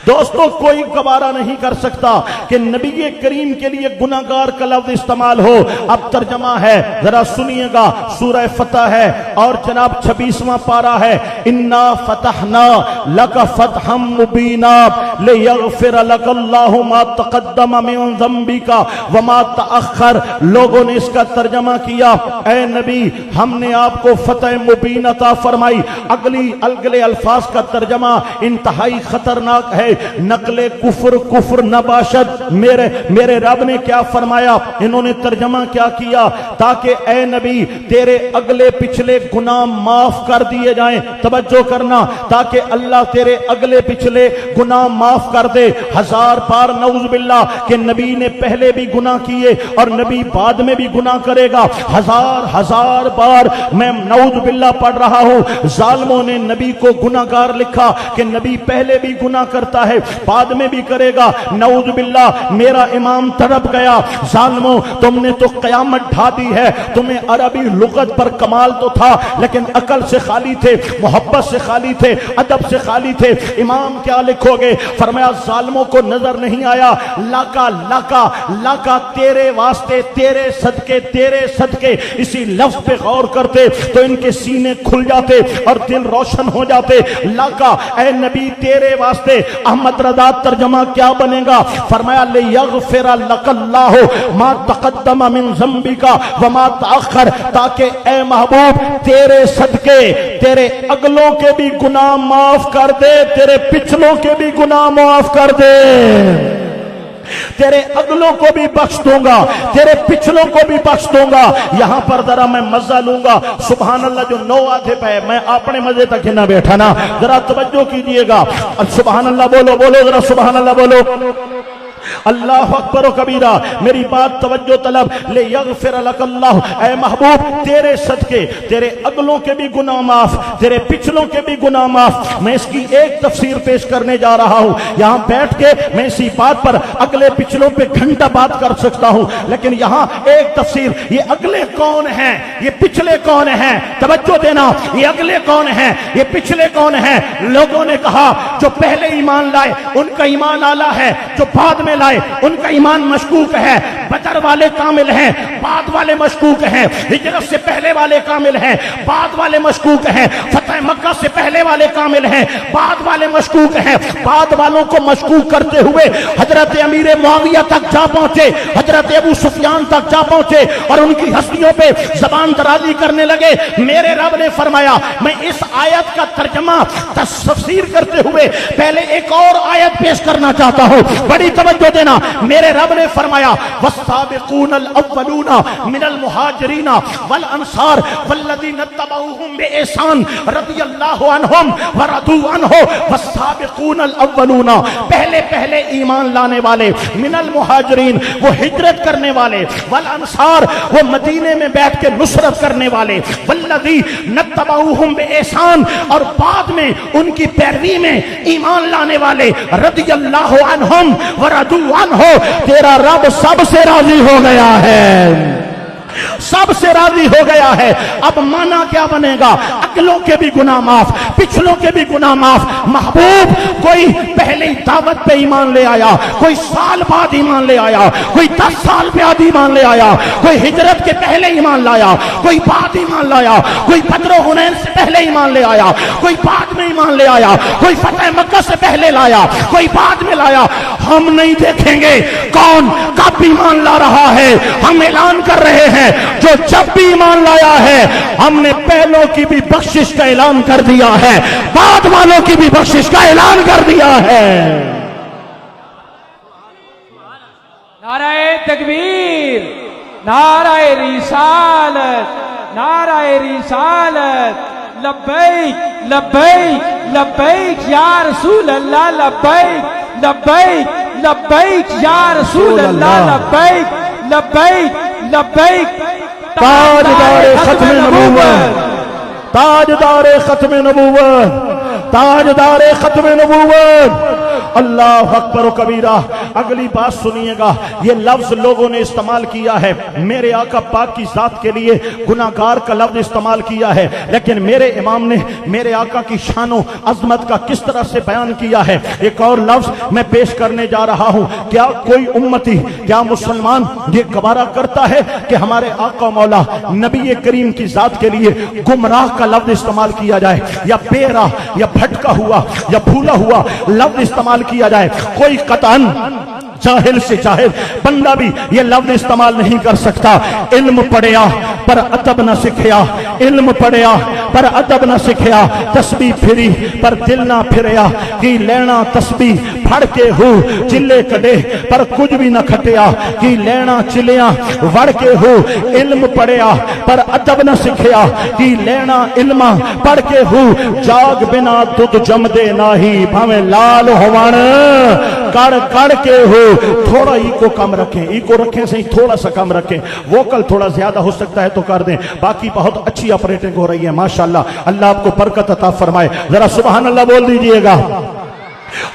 دوستوں کوئی گوارا نہیں کر سکتا کہ نبی کریم کے لیے گناہگار کا لفظ استعمال ہو. اب ترجمہ ہے ذرا سنیے گا. سورہ فتح ہے اور جناب 26واں پارہ ہے. انا فتحنا لک فتحا مبینا لیغفر لک اللہ ما تقدم من ذنبک وما تأخر. لوگوں نے اس کا ترجمہ کیا اے نبی ہم نے آپ کو فتح مبین عطا فرمائی. اگلے الفاظ کا ترجمہ انتہائی خطرناک ہے. نقل کفر نباشد. میرے رب نے کیا فرمایا؟ انہوں نے ترجمہ کیا کیا؟ تاکہ اے نبی تیرے اگلے پچھلے گناہ معاف کر دیے جائیں. توجہ کرنا، تاکہ اللہ تیرے اگلے پچھلے گناہ معاف کر دے. 1000 بار نعوذ باللہ کہ نبی نے پہلے بھی گناہ کیے اور نبی بعد میں بھی گناہ کرے گا. 1000 بار میں نعوذ باللہ پڑھ رہا ہوں. ظالموں نے نبی کو گناہگار لکھا کہ نبی پہلے بھی گناہ کرتا ہے بعد میں بھی کرے گا. نعوذ باللہ میرا امام تڑپ گیا. ظالموں تم نے تو قیامت ڈھا دی ہے. تمہیں عربی لغت پر کمال تو تھا لیکن عقل سے خالی تھے، محبت سے خالی تھے، ادب سے خالی تھے. امام کیا لکھو گے؟ فرمایا ظالموں کو نظر نہیں آیا لاکا لاکا لاکا تیرے واسطے تیرے صدقے اسی لفظ پہ غور کرتے تو ان کے سینے کھل جاتے اور دل روشن ہو جاتے. لاکا اے نبی تیرے واسطے. احمد رضا ترجمہ کیا بنے گا؟ فرمایا لیغفر لک اللہ ما تقدم من ذنبک وما تأخر. تاکہ اے محبوب تیرے صدقے تیرے اگلوں کے بھی گناہ معاف کر دے، تیرے پچھلوں کے بھی گناہ معاف کر دے. تیرے اگلوں کو بھی بخش دوں گا، تیرے پچھلوں کو بھی بخش دوں گا. یہاں پر ذرا میں مزہ لوں گا. سبحان اللہ جو 9 آدھے پہ میں اپنے مزے تک ہی نہ بیٹھا نا. ذرا توجہ کیجئے گا. سبحان اللہ بولو ذرا سبحان اللہ بولو. اللہ اکبر و کبیرہ. میری بات توجہ طلب. لیغفر لک اللہ اے محبوب تیرے صدقے تیرے اگلوں کے بھی گناہ معاف، تیرے پچھلوں کے بھی گناہ معاف. میں اس کی ایک تفسیر پیش کرنے جا رہا ہوں. یہاں بیٹھ کے میں اسی بات پر اگلے پچھلوں پہ گھنٹہ بات کر سکتا ہوں لیکن یہاں ایک تفسیر. یہ اگلے کون ہیں؟ یہ پچھلے کون ہیں؟ توجہ دینا. یہ اگلے کون ہیں؟ یہ پچھلے کون ہیں؟ لوگوں نے کہا جو پہلے ایمان لائے ان کا ایمان اعلیٰ ہے، جو بعد میں لائے ان کا ایمان مشکوک ہے. بدر والے کامل ہیں، بعد والے مشکوک ہیں. ہجرت سے پہلے والے کامل ہیں، بعد والے مشکوک ہیں. فتح مکہ سے پہلے والے کامل ہیں، بعد والے مشکوک ہیں. بعد والوں کو مشکوک کرتے ہوئے حضرت امیر معاویہ تک جا پہنچے، حضرت ابو سفیان تک جا پہنچے اور ان کی ہستیوں پہ زبان درازی کرنے لگے. میرے رب نے فرمایا میں اس آیت کا ترجمہ تفسیر کرتے ہوئے پہلے ایک اور آیت پیش کرنا چاہتا ہوں. بڑی توجہ دینا. میرے رب نے فرمایا والسابقون الاولون من المہاجرین والانصار والذین اتبعوهم بإحسان رضی اللہ عنہم ورضوا عنہ. والسابقون الاولون پہلے ایمان لانے والے، من المہاجرین وہ ہجرت کرنے والے، والانصار وہ مدینے میں بیٹھ کے نصرت کرنے والے، والذین اتبعوهم بإحسان اور بعد میں ان کی پیروی میں ایمان لانے والے، رضی اللہ عنہم ورضوا عنہ. تیرا رب سب سے راضی ہو گیا ہے، سب سے راضی ہو گیا ہے. اب مانا کیا بنے گا؟ اگلوں کے بھی گناہ معاف، پچھلوں کے بھی گناہ معاف. محبوب کوئی پہلے دعوت پہ ایمان لے آیا، کوئی سال بعد ایمان لے آیا، کوئی 10 سال بعد ایمان لے آیا، کوئی ہجرت کے پہلے ایمان لایا، کوئی بعد ایمان لایا، کوئی بدر و حنین سے پہلے ایمان لے آیا، کوئی بعد میں ایمان لے آیا، کوئی فتح مکہ سے پہلے لایا، کوئی بعد میں لایا. ہم نہیں دیکھیں گے کون کب ایمان لا رہا ہے. ہم اعلان کر رہے ہیں جو جب بھی ایمان لایا ہے ہم نے پہلوں کی بھی بخشش کا اعلان کر دیا ہے، بعد والوں کی بھی بخشش کا اعلان کر دیا ہے. نعرہ تکبیر، نعرہ رسالت، نعرہ رسالت. لبیک لبیک لبیک یا رسول اللہ، لبیک لبیک لبیک یا رسول اللہ، لبیک لبیک لبیک. تاجدار ختم نبوت، تاجدار ختم نبوت، تاجدار ختم نبوت. اللہ اکبر و کبیرہ۔ اگلی بات سنیے گا، یہ لفظ لوگوں نے استعمال کیا ہے، میرے آقا پاک کی ذات کے لیے گناہگار کا لفظ استعمال کیا ہے، لیکن میرے امام نے میرے آقا کی شان و عظمت کا کس طرح سے بیان کیا ہے۔ ایک اور لفظ میں پیش کرنے جا رہا ہوں۔ کیا کوئی امتی، کیا مسلمان یہ گوارا کرتا ہے کہ ہمارے آقا مولا نبی کریم کی ذات کے لیے گمراہ کا لفظ استعمال کیا جائے، یا بے راہ یا بھٹکا ہوا یا بھولا ہوا لفظ استعمال کیا جائے؟ کوئی قطعاً جاہل سے جاہل بندہ بھی یہ لفظ استعمال نہیں کر سکتا۔ علم پڑھیا پر ادب نہ سکھیا، علم پڑھیا پر ادب نہ سکھیا، تسبیح پھری پر دل نہ پھریا، کی لینا تسبیح پھڑ کے ہو چلے کڈے پر کچھ بھی نہ کھٹیا، کی لینا چلیاں وڑ کے ہو، علم پڑھیا پر ادب نہ سکھیا، کی لینا علم پڑھ کے ہو، جاگ بنا دودھ جم دے ناہی، بھاویں لال ہوان کڑ کڑ کے ہو۔ تھوڑا ای کو کم رکھیں، ای کو رکھیں سے تھوڑا سا کم رکھیں، ووکل تھوڑا زیادہ ہو سکتا ہے تو کر دیں، باقی بہت اچھی آپریٹنگ ہو رہی ہے ماشاءاللہ، اللہ آپ کو برکت عطا فرمائے، ذرا سبحان اللہ بول دیجئے گا۔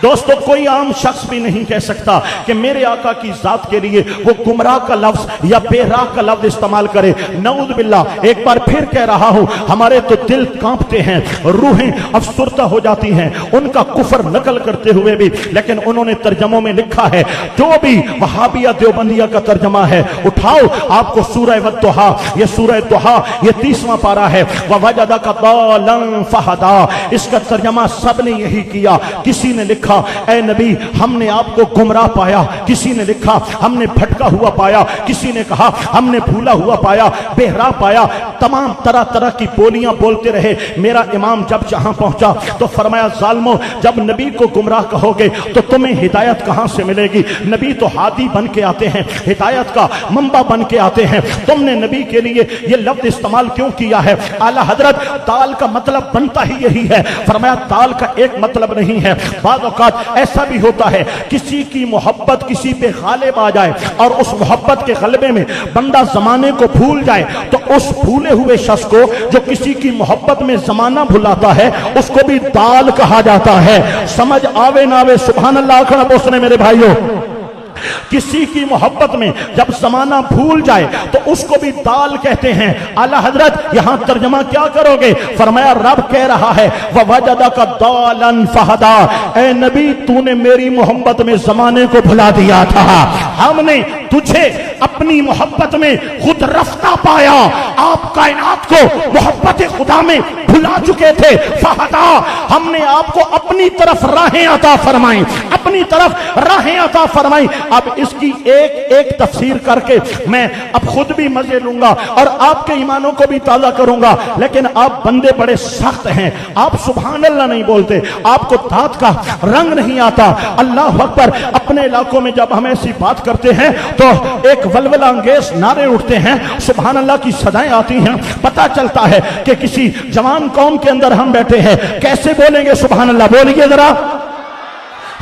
دوستو کوئی عام شخص بھی نہیں کہہ سکتا کہ میرے آقا کی ذات کے لیے وہ گمراہ کا لفظ یا بے راہ کا لفظ استعمال کرے، نعوذ باللہ۔ ایک بار پھر کہہ رہا ہوں، ہمارے تو دل کانپتے ہیں، روحیں افسردہ ہو جاتی ہیں ان کا کفر نقل کرتے ہوئے بھی، لیکن انہوں نے ترجموں میں لکھا ہے، جو بھی وہابیہ دیوبندیہ کا ترجمہ ہے اٹھاؤ، آپ کو سورہ والضحیٰ، یہ سورہ ضحیٰ یہ 30واں پارہ ہے، وَوَجَدَكَ ضَالًّا فَہَدَىٰ، اس کا ترجمہ سب نے یہی کیا۔ کسی نے لکھا اے نبی ہم نے آپ کو گمراہ پایا، کسی نے لکھا ہم نے بھٹکا ہوا پایا، کسی نے کہا ہم نے بھولا ہوا پایا، بہرا پایا، تمام طرح طرح کی بولیاں بولتے رہے۔ میرا امام جب جہاں پہنچا تو فرمایا ظالمو، جب نبی کو گمراہ کہو گے تو تمہیں ہدایت کہاں سے ملے گی؟ نبی تو ہادی بن کے آتے ہیں، ہدایت کا منبع بن کے آتے ہیں، تم نے نبی کے لیے یہ لفظ استعمال کیوں کیا ہے؟ اعلیٰ حضرت دال کا مطلب بنتا ہی یہی ہے، فرمایا دال کا ایک مطلب نہیں ہے، بعض اوقات ایسا بھی ہوتا ہے کسی کی محبت کسی پہ غالب آ جائے اور اس محبت کے غلبے میں بندہ زمانے کو بھول جائے، تو اس بھولے ہوئے شخص کو جو کسی کی محبت میں زمانہ بھلاتا ہے اس کو بھی دال کہا جاتا ہے۔ سمجھ آوے نہ آوے سبحان اللہ کھڑا پوچھنے میرے بھائیوں، کسی کی محبت میں جب زمانہ بھول جائے تو اس کو بھی دال کہتے ہیں۔ اعلیٰ حضرت یہاں ترجمہ کیا کرو گے؟ فرمایا رب کہہ رہا ہے وَوَجَدَكَ ضَالًّا فَهَدَىٰ، اے نبی تو نے میری محبت میں زمانے کو بھلا دیا تھا، ہم نے تجھے اپنی محبت میں خود رفتہ پایا، آپ کائنات کو محبت خدا میں بھلا چکے تھے، فَهَدَىٰ، ہم نے آپ کو اپنی طرف راہیں عطا فرمائیں، اپنی طرف راہیں عطا فرمائیں۔ اب اس کی ایک ایک تفسیر کر کے میں اب خود بھی مزے لوں گا اور آپ کے ایمانوں کو بھی تازہ کروں گا، لیکن آپ بندے بڑے سخت ہیں، آپ سبحان اللہ نہیں بولتے، آپ کو دانت کا رنگ نہیں آتا۔ اللہ اکبر، اپنے علاقوں میں جب ہم ایسی بات کرتے ہیں تو ایک ولولہ انگیز نعرے اٹھتے ہیں، سبحان اللہ کی صدائیں آتی ہیں، پتہ چلتا ہے کہ کسی جوان قوم کے اندر ہم بیٹھے ہیں۔ کیسے بولیں گے سبحان اللہ؟ بولیے ذرا،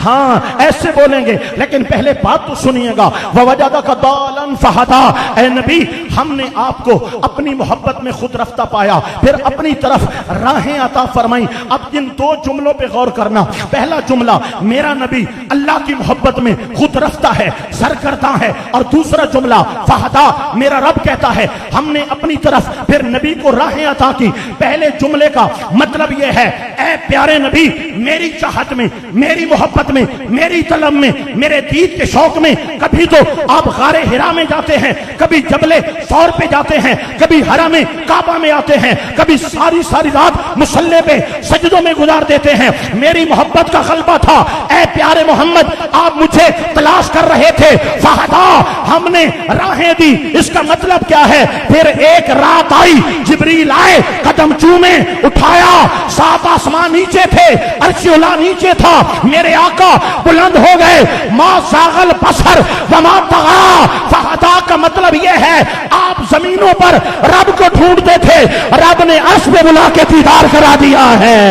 ہاں ایسے بولیں گے، لیکن پہلے بات تو سنیے گا، وَوَجَدَكَ ضَالًّا فَهَدَىٰ، اے نبی ہم نے آپ کو اپنی محبت میں خود رفتہ پایا، پھر اپنی طرف راہیں عطا فرمائیں۔ اب ان دو جملوں پہ غور کرنا، پہلا جملہ میرا نبی اللہ کی محبت میں خود رفتہ ہے، سرگرداں ہے، اور دوسرا جملہ فَهَدَىٰ، میرا رب کہتا ہے ہم نے اپنی طرف پھر نبی کو راہیں عطا کی۔ پہلے جملے کا مطلب یہ ہے اے پیارے نبی میری چاہت میں، میری محبت میں، میری طلب میں، میرے دید کے شوق میں، کبھی تو آپ غار ہرا میں جاتے ہیں، کبھی جبل ثور پہ جاتے ہیں، کبھی حرم کعبہ میں آتے ہیں، کبھی ساری ساری رات مصلی پہ سجدوں میں گزار دیتے ہیں۔ میری محبت کا غلبہ تھا، اے پیارے محمد آپ مجھے تلاش کر رہے تھے، فہدا ہم نے راہیں دی۔ اس کا مطلب کیا ہے؟ پھر ایک رات آئی، جبریل آئے، قدم چومے، اٹھایا، سات آسمان نیچے تھے، عرش اعلیٰ نیچے تھا، میرے آقا بلند ہو گئے، ما زاغل بصر وما طغى۔ فہدا کا مطلب یہ ہے آپ زمینوں پر رب کو ڈھونڈتے تھے، رب نے عرش پہ بلا کے دیدار کرا دیا ہے۔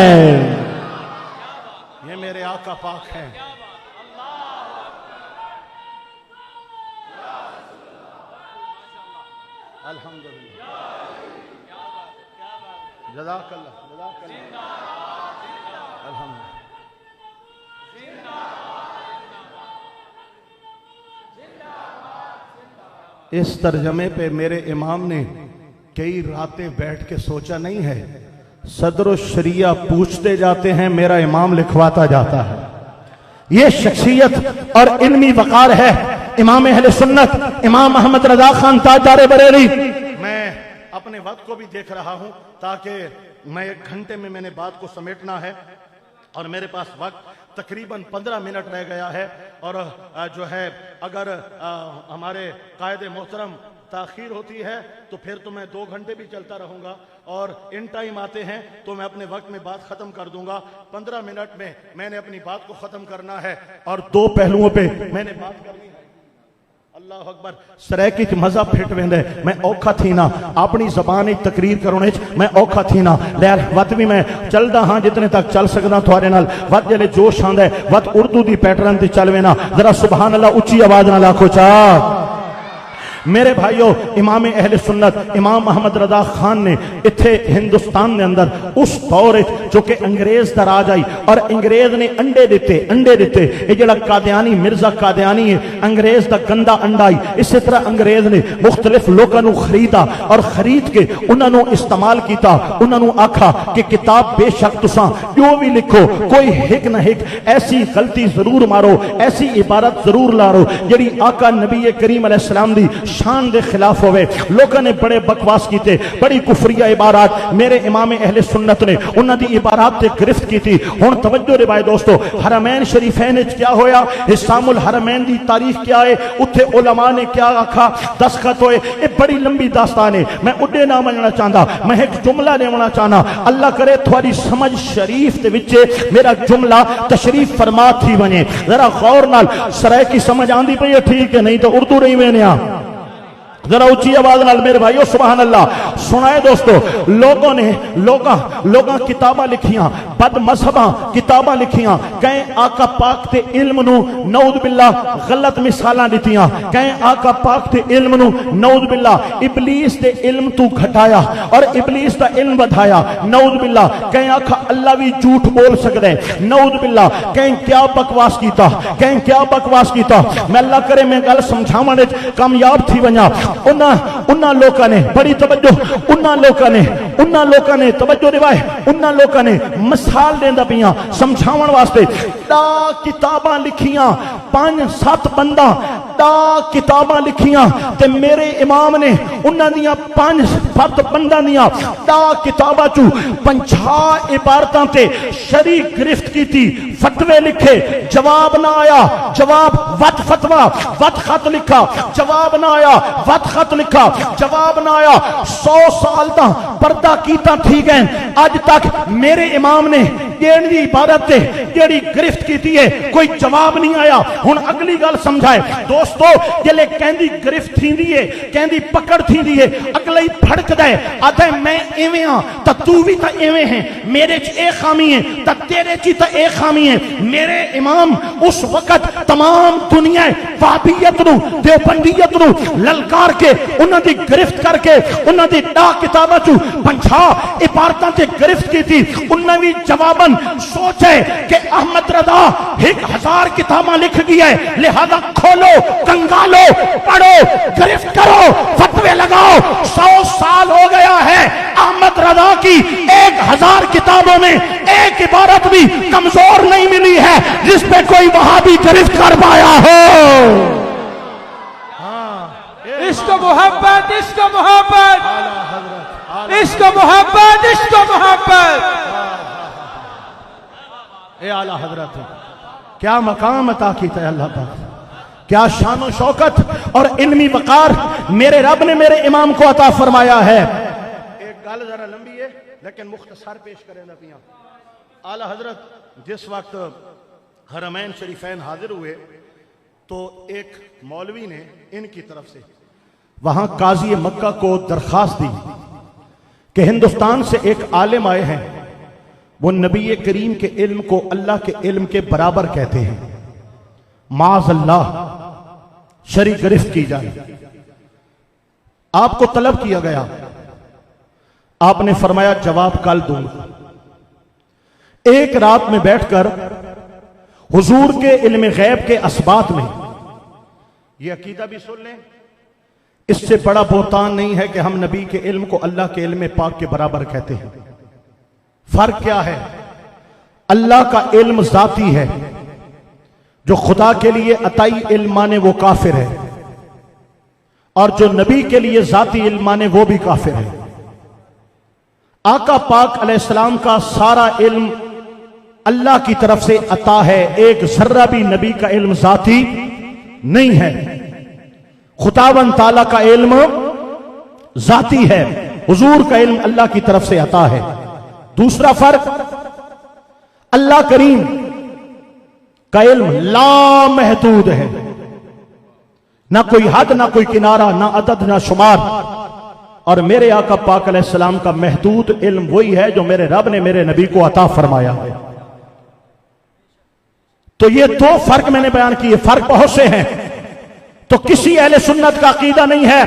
یہ میرے آقا پاک ہیں۔ الحمدللہ، جزاک اللہ، جزاک اللہ، الحمدللہ۔ اس ترجمے پہ میرے امام نے کئی راتیں بیٹھ کے سوچا نہیں ہے. صدر الشریعہ پوچھتے جاتے ہیں، میرا امام لکھواتا جاتا ہے. یہ شخصیت اور علمی وقار ہے امام اہل سنت امام محمد رضا خان تاجدار بریلی. میں اپنے وقت کو بھی دیکھ رہا ہوں تاکہ میں 1 گھنٹے میں نے بات کو سمیٹنا ہے، اور میرے پاس وقت تقریباً 15 منٹ رہ گیا ہے. اور جو ہے اگر ہمارے قائد محترم تاخیر ہوتی ہے تو پھر تو میں 2 گھنٹے بھی چلتا رہوں گا، اور ان ٹائم آتے ہیں تو میں اپنے وقت میں بات ختم کر دوں گا. 15 منٹ میں نے اپنی بات کو ختم کرنا ہے اور 2 پہلوؤں پہ میں نے بات کرنی ہے. اللہ اکبر. سریکی چ مزہ پھٹ ویندے. میں اوکھا تھی نا اپنی زبان تقریر کرنے میں اوکھا تھی نا، لہر وقت بھی میں چلدا ہاں جتنے تک چل سکدا تھوڑے نال. وقت جلے جوش آندا ہے وقت اردو دی پیٹرن تے چل وینا. ذرا سبحان اللہ اچھی آواز نال آکھو چا. میرے بھائیو، امام اہل سنت امام محمد رضا خان نے اتھے ہندوستان نے اندر اس دور جو کہ انگریز دا راج آئی، اور انگریز نے انڈے دیتے. یہ جڑا قادیانی مرزا قادیانی ہے، انگریز دا گندا انڈا آئی. اسی طرح انگریز نے مختلف لوگوں نو خریدا اور خرید کے انہوں نے استعمال کیتا. انہوں نے آکھا کہ کتاب بے شک تساں جو بھی لکھو کوئی ہک نہ ہک ایسی غلطی ضرور مارو، ایسی عبارت ضرور لارو جڑی آقا نبی کریم علیہ السلام دی شان دے خلاف ہوئے. لوگوں نے بڑے بکواس کیتے، بڑی کفریہ عبارات. میرے امام اہل سنت نے انہاں دی عبارات تے گرفت کی تھی. ہن توجہ رے بھائی دوستو، حرمین شریفین وچ کیا ہویا، حسام الحرمین دی تاریخ کیا ہے، اتھے علماء نے کیا آکھا، دستخط ہوئے. یہ بڑی لمبی داستان ہے، میں اڈے نہ مننا چاہتا، میں ایک جملہ لیونا چاہنا. اللہ کرے تھوڑی سمجھ شریف دے وچ میرا جملہ تشریف فرما تھی بنے. ذرا غور نال سرائے کی سمجھ آندی پئی ہے ٹھیک ہے، نہیں تو اردو رہی میں نے ذرا اچھی آواز نال میرے بھائیو سبحان اللہ سنائے دوستو. لوگاں کتاباں لکھیاں، بد مذہباں کتاباں لکھیاں. کہیں آقا پاک تے علم نو نعوذ باللہ غلط مثالاں دتیاں. کہیں آقا پاک تے علم نو نعوذ باللہ ابلیس تے علم تو گھٹایا اور ابلیس دا علم بدھایا. نعوذ باللہ کہیں آقا اللہ بھی جھوٹ بول سکدے. نعوذ باللہ کہیں کیا بکواس کیتا، کہیں کیا بکواس کیتا. میں اللہ کرے میں گل سمجھاون وچ کامیاب تھی ونجا. انہاں لوکاں نے بڑی توجہ، انہاں لوکاں نے توجہ دیوائے، انہاں لوکاں نے مثال دیندا پیاں سمجھاون واسطے. دا کتاباں لکھیاں 5-7 بندہ دا کتاباں لکھیاں تے میرے امام نے انہاں دیاں 5-7 بندہ دیاں دا کتاباں چوں 50 عبارتاں تے شرعی گرفت کیتی، فتوے لکھے، جواب نہ آیا. جواب وت فتوا وت خط لکھا، جواب نہ آیا. وت خط لکھا، جواب نہ آیا. 100 سال دا پردہ کیتا ٹھیک ہے، اج تک میرے امام نے جیڑی عبارت تے جیڑی گرفت کیتی ہے کوئی جواب نہیں آیا. ہن اگلی گل سمجھائے دوستو، جلے کہندی گرفت تھیندی ہے، کہندی پکڑ تھیندی ہے، اگلا ہی پھڑکدا ہے آتا ہے میں ایویں ہاں تے تو بھی تے ایویں ہے، میرے چ اے خامی ہے تے تیرے چ تے اے خامی ہے. میرے امام اس وقت تمام دنیا وہابیت نو دیوبندیت نو للکار کے انہاں دی گرفت کر کے انہاں دی دا کتاباں چوں 50 عبارتاں تے گرفت کیتی. انہاں بھی جواباً سوچے کہ احمد رضا 1000 کتاباں لکھ گیا ہے، لہذا کھولو، کنگالو، پڑھو، گرفت کرو، فتوے لگاؤ. 100 سال ہو گیا ہے احمد رضا کی 1000 کتابوں میں ایک عبارت بھی کمزور نہیں ملی ہے جس پہ کوئی وہابی گرفت کر پایا ہو. عشق محبت، عشق محبت، عشق محبت، عشق محبت. اے اعلیٰ حضرت کیا مقام عطا کیتا ہے اللہ پاک، کیا شان و شوکت اور علمی وقار میرے رب نے میرے امام کو عطا فرمایا ہے. ایک گل ذرا لمبی ہے لیکن مختصر پیش کریں نہ پیاں. اعلیٰ حضرت جس وقت حرمین شریفین حاضر ہوئے تو ایک مولوی نے ان کی طرف سے وہاں قاضی مکہ کو درخواست دی کہ ہندوستان سے ایک عالم آئے ہیں، وہ نبی کریم کے علم کو اللہ کے علم کے برابر کہتے ہیں، معاذ اللہ شرعی گرفت کی جائے. آپ کو طلب کیا گیا، آپ نے فرمایا جواب کل دوں گا. ایک رات میں بیٹھ کر حضور کے علم غیب کے اسبات میں یہ عقیدہ بھی سن لیں اس سے بڑا بہتان نہیں ہے کہ ہم نبی کے علم کو اللہ کے علم پاک کے برابر کہتے ہیں۔ فرق کیا ہے؟ اللہ کا علم ذاتی ہے، جو خدا کے لیے عطائی علم مانے وہ کافر ہے، اور جو نبی کے لیے ذاتی علم مانے وہ بھی کافر ہے۔ آقا پاک علیہ السلام کا سارا علم اللہ کی طرف سے عطا ہے، ایک ذرہ بھی نبی کا علم ذاتی نہیں ہے۔ خداوند تعالیٰ کا علم ذاتی ہے، حضور کا علم اللہ کی طرف سے عطا ہے۔ دوسرا فرق، اللہ کریم کا علم لا محدود ہے، نہ کوئی حد، نہ کوئی کنارہ، نہ عدد، نہ شمار۔ اور میرے آقا پاک علیہ السلام کا محدود علم وہی ہے جو میرے رب نے میرے نبی کو عطا فرمایا ہے۔ تو یہ دو فرق میں نے بیان کیے، فرق بہت سے ہیں۔ تو کسی اہل سنت کا عقیدہ نہیں ہے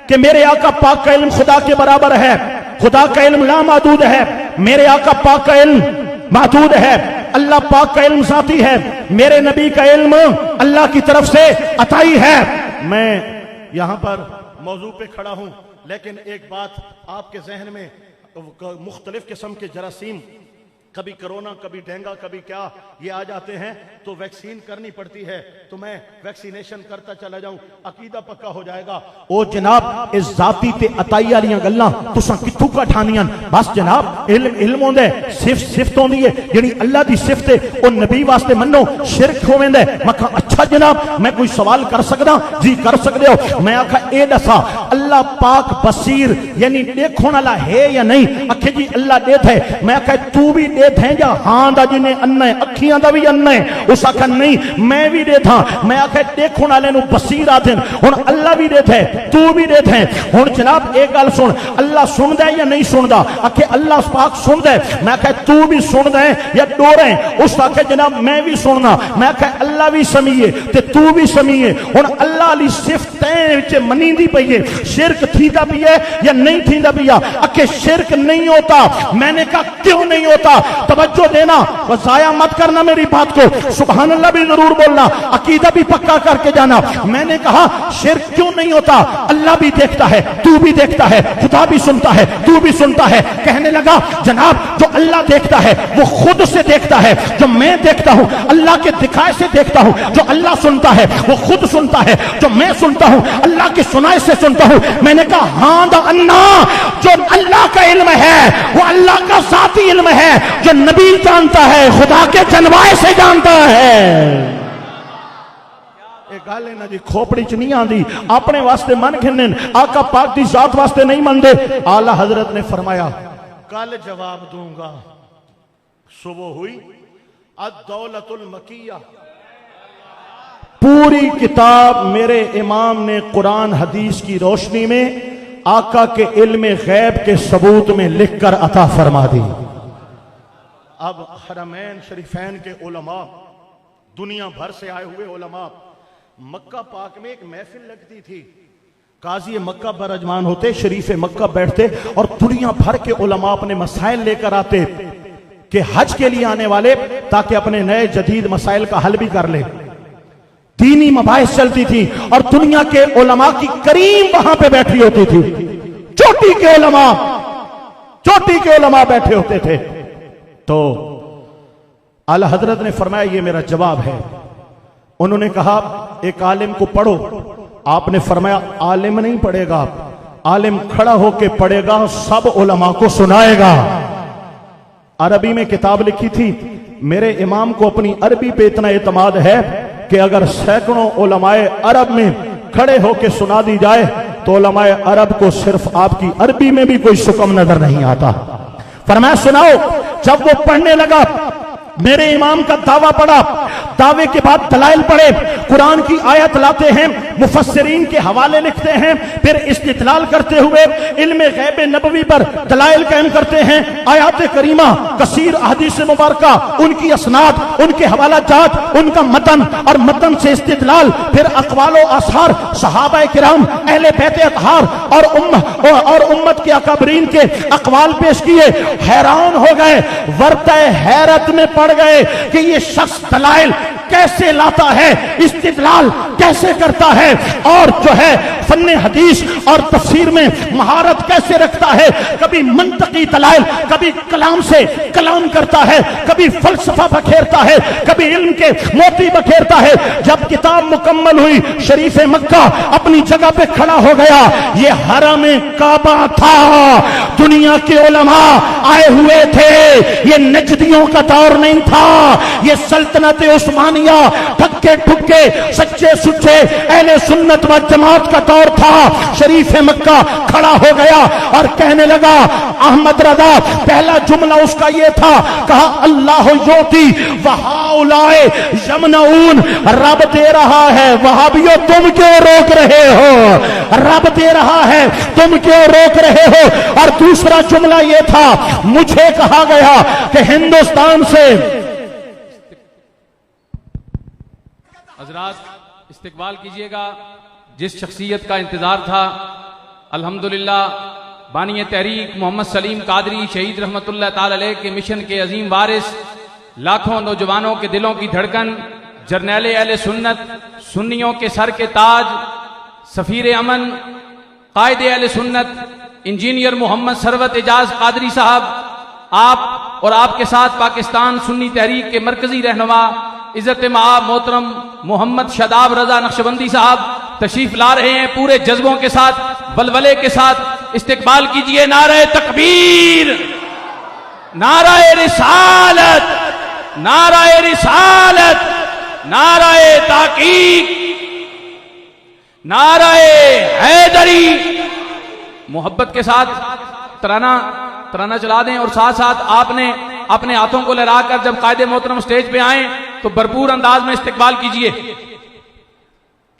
کہ میرے آقا پاک کا علم خدا کے برابر ہے، خدا کا علم لا محدود ہے، میرے آقا پاک کا علم محدود ہے، اللہ پاک کا علم ذاتی ہے، میرے نبی کا علم اللہ کی طرف سے عطائی ہے۔ میں یہاں پر موضوع پہ کھڑا ہوں، لیکن ایک بات آپ کے ذہن میں مختلف قسم کے جراثیم، کبھی کرونا، کبھی ڈینگا، کبھی کیا یہ آ جاتے ہیں تو ویکسین کرنی پڑتی ہے، تو میں ویکسینیشن کرتا چلا جاؤں، عقیدہ پکا ہو جائے گا۔ او جناب، اس ذاتی تے عطائی والیاں گلاں تساں کتھوں کٹھانیاں؟ بس جناب علم ہوندا ہے، صفت ہوندی ہے جڑی اللہ دی صفت ہے، او نبی واسطے منو، شرک ہوویندا ہے۔ میں کہا اچھا جناب، میں کوئی سوال کر سکدا؟ جی کر سکدے ہو۔ میں آکھا اے دسا، اللہ پاک بصیر یعنی دیکھن والا ہے یا نہیں؟ آکھے جی اللہ دیکھ ہے۔ میں آکھا تو بھی دیکھ ہے یا ہاں دا جنہیں انہ ہے، اکھیاں دا بھی انہ ہے؟ اس آکھا نہیں میں بھی دیکھ ہاں۔ میں آکھا دیکھن والے نو بصیر آتے ہیں، ہن اللہ بھی دیکھ ہے، تو بھی دیکھ ہے۔ ہن جناب ایک گل سن، اللہ سندا ہے یا نہیں سندا؟ آکھے اللہ پاک سندا ہے۔ میں آکھا تو بھی سندا ہے یا ڈور ہے؟ اس آکھے جناب میں بھی سننا۔ میں آکھا اللہ بھی سمیع تے تو بھی سمیع۔ ہن اللہ علی صفتیں وچ منیندی پئی ہے، شرک تھیندا پئی ہے یا نہیں تھیندا پئی؟ آکھے شرک نہیں ہوتا۔ میں نے کہا کیوں نہیں ہوتا؟ توجہ دینا، ضائع مت کرنا میری بات کو، سبحان اللہ بھی ضرور بولنا، عقیدہ بھی پکا کر کے جانا۔ میں نے کہا شرک کیوں نہیں ہوتا؟ اللہ بھی دیکھتا ہے، تو بھی دیکھتا ہے، خدا بھی سنتا ہے، تو بھی سنتا ہے۔ کہنے لگا جناب جو اللہ دیکھتا ہے وہ خود سے دیکھتا ہے، جو میں دیکھتا ہوں اللہ کے دکھائے سے دیکھتا ہوں، جو اللہ سنتا ہے وہ خود سنتا ہے، جو میں سنتا ہوں اللہ کے سنائے سے سنتا ہوں۔ میں نے کہا ہاں دا انا، جو اللہ کا علم ہے وہ اللہ کا ذاتی علم ہے، جو نبی جانتا ہے خدا کے جنوائے سے جانتا ہے۔ ایک گل ہے نا جی، کھوپڑی چ نہیں آندی، اپنے واسطے من گھنن، آقا پاک دی ذات واسطے نہیں مندے۔ اعلی حضرت نے فرمایا کل جواب دوں گا۔ صبح ہوئی، الدولت المکیہ، پوری کتاب میرے امام نے قرآن حدیث کی روشنی میں آقا کے علم غیب کے ثبوت میں لکھ کر عطا فرما دی۔ اب حرمین شریفین کے علماء، دنیا بھر سے آئے ہوئے علماء، مکہ پاک میں ایک محفل لگتی تھی، قاضی مکہ برجمان ہوتے، شریف مکہ بیٹھتے اور دنیا بھر کے علماء اپنے مسائل لے کر آتے کہ حج کے لیے آنے والے تاکہ اپنے نئے جدید مسائل کا حل بھی کر لے۔ دینی مباحث چلتی تھی اور دنیا کے علماء کی کریم وہاں پہ بیٹھی ہوتی تھی، چوٹی کے علماء بیٹھے ہوتے تھے۔ تو اعلی حضرت نے فرمایا یہ میرا جواب ہے۔ انہوں نے کہا ایک عالم کو پڑھو۔ آپ نے فرمایا عالم نہیں پڑھے گا، عالم کھڑا ہو کے پڑھے گا، سب علماء کو سنائے گا۔ عربی میں کتاب لکھی تھی، میرے امام کو اپنی عربی پہ اتنا اعتماد ہے کہ اگر سینکڑوں علماء عرب میں کھڑے ہو کے سنا دی جائے تو علماء عرب کو صرف آپ کی عربی میں بھی کوئی شکم نظر نہیں آتا۔ فرمایا سناؤ۔ جب وہ پڑھنے لگا، میرے امام کا دعویٰ پڑھا، دعوے کے بعد دلائل پڑھے، قرآن کی آیت لاتے ہیں، مفسرین کے حوالے لکھتے ہیں، پھر استدلال کرتے ہوئے علم غیب نبوی پر دلائل قائم کرتے ہیں، آیات کریمہ، کثیر احادیث مبارکہ، ان کی اسناد، ان کے حوالہ جات، ان کا متن اور متن سے استدلال، پھر اقوال و آثار صحابہ کرام، اہل بیت اطہار اور امت کے اکابرین کے اقوال پیش کیے۔ حیران ہو گئے، ورطہ حیرت میں پڑ گئے کہ یہ شخص دلائل کیسے لاتا ہے، استدلال کیسے کرتا ہے، اور جو ہے فن حدیث اور تفسیر میں مہارت کیسے رکھتا ہے، کبھی منطقی دلائل، کبھی کلام سے کلام کرتا ہے، کبھی فلسفہ بکھیرتا ہے، کبھی علم کے موتی بکھیرتا ہے۔ جب کتاب مکمل ہوئی، شریف مکہ اپنی جگہ پہ کھڑا ہو گیا۔ یہ حرم کعبہ تھا، دنیا کے علماء آئے ہوئے تھے، یہ نجدیوں کا دور نہیں تھا، یہ سلطنت عثمانیہ ٹھکے ٹھکے سچے سچے اہل سنت و جماعت کا دور تھا۔ شریف مکہ کھڑا ہو گیا اور کہنے لگا، احمد رضا پہلا جملہ اس کا یہ تھا، کہا اللہ یوتی وہاؤلائے یمنعون، رب دے رہا ہے، وہابیو تم کیوں روک رہے ہو، رب دے رہا ہے تم کیوں روک رہے ہو۔ اور دوسرا جملہ یہ تھا، مجھے کہا گیا کہ ہندوستان سے حضرات استقبال کیجئے گا جس شخصیت کا انتظار تھا۔ الحمدللہ بانی تحریک محمد سلیم قادری شہید رحمت اللہ تعالی علیہ کے مشن کے عظیم وارث، لاکھوں نوجوانوں کے دلوں کی دھڑکن، جرنیل اہل سنت، سنیوں کے سر کے تاج، سفیر امن، قائد اہل سنت، انجینئر محمد ثروت اعجاز قادری صاحب، آپ اور آپ کے ساتھ پاکستان سنی تحریک کے مرکزی رہنما عزت مآب محترم محمد شاداب رضا نقشبندی صاحب تشریف لا رہے ہیں۔ پورے جذبوں کے ساتھ، ولولے کے ساتھ استقبال کیجئے۔ نعرہ تکبیر، نعرہ رسالت، نعرہ رسالت، نعرہ تحقیق، نعرہ حیدری۔ محبت کے ساتھ ترانہ چلا دیں، اور ساتھ ساتھ آپ نے اپنے ہاتھوں کو لہرا کر جب قائد محترم سٹیج پہ آئیں تو بھرپور انداز میں استقبال کیجئے۔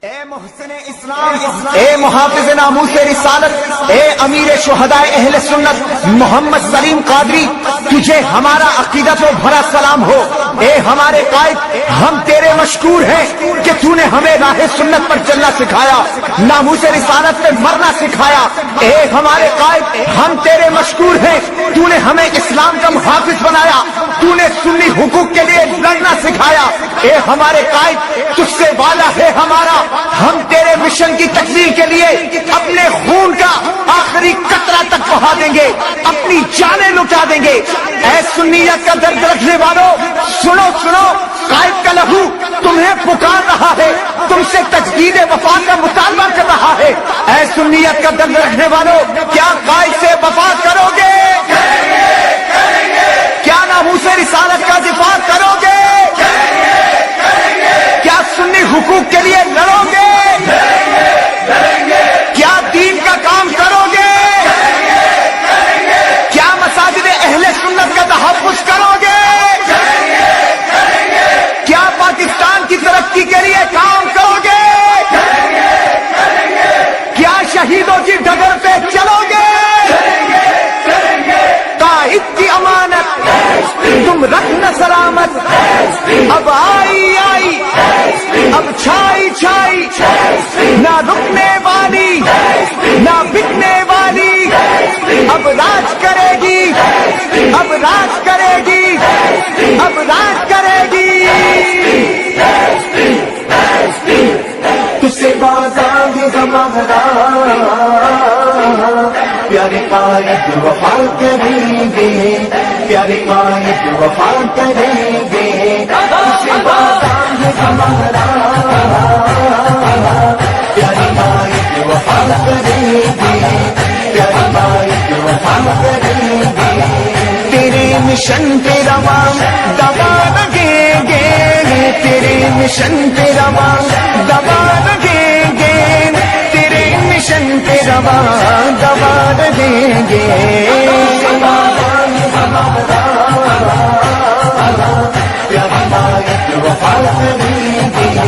اے محسن اسلام، اے محافظ ناموس رسالت، اے امیر شہداء اہل سنت محمد سلیم قادری، تجھے ہمارا عقیدت و بھرا سلام ہو۔ اے ہمارے قائد، ہم تیرے مشکور ہیں کہ تو نے ہمیں راہ سنت پر چلنا سکھایا، ناموس رسالت پہ مرنا سکھایا۔ اے ہمارے قائد، ہم تیرے مشکور ہیں، تو نے ہمیں اسلام کا محافظ بنایا، تو نے سنی حقوق کے لیے لڑنا سکھایا۔ اے ہمارے قائد، تجھ سے والا ہے ہمارا، ہم تیرے مشن کی تکمیل کے لیے اپنے خون کا آخری قطرہ تک بہا دیں گے، اپنی جانیں لٹا دیں گے۔ اے سنیت کا درد رکھنے والوں، سنو سنو، قائد کا لہو تمہیں پکار رہا ہے، تم سے تجدید وفا کا مطالبہ کر رہا ہے۔ اے سنیت کا درد رکھنے والوں، کیا قائد سے وفا کرو گے؟ کیا ناموس رسالت کا دفاع کرو گے؟ کیا سنی حقوق کے لیے لڑو گے؟ کیا دین کا کام کرو گے؟ کیا مساجد اہل سنت کا تحفظ کرو گے؟ کیا پاکستان کی ترقی کے لیے کام کرو گے؟ کیا شہیدوں کی ڈگر پہ چلو گے؟ قائد کی امانت تم رکھنا سلامت، اب آئی آئی اب چھائی چھائی، نہ رکنے والی نہ بکنے والی، اب راج کرے گی، اب راج کرے گی، اب راج کرے گی۔ تجھ سے بازار ہمارا پیارے قائد وفا کریں گے، پیارے قائد وفا کریں گے، تجھ سے بازار ہمارا پیارے قائد وفا کریں گے، پیارے قائد وفا کریں گے۔ تیرے مشن پہ رواں دبا لگیں گے، تیرے مشن پہ رواں دبا لگیں گے، تیرے مشن پہ رواں دبا لگیں گے۔ پیارے قائد وفا کریں گے،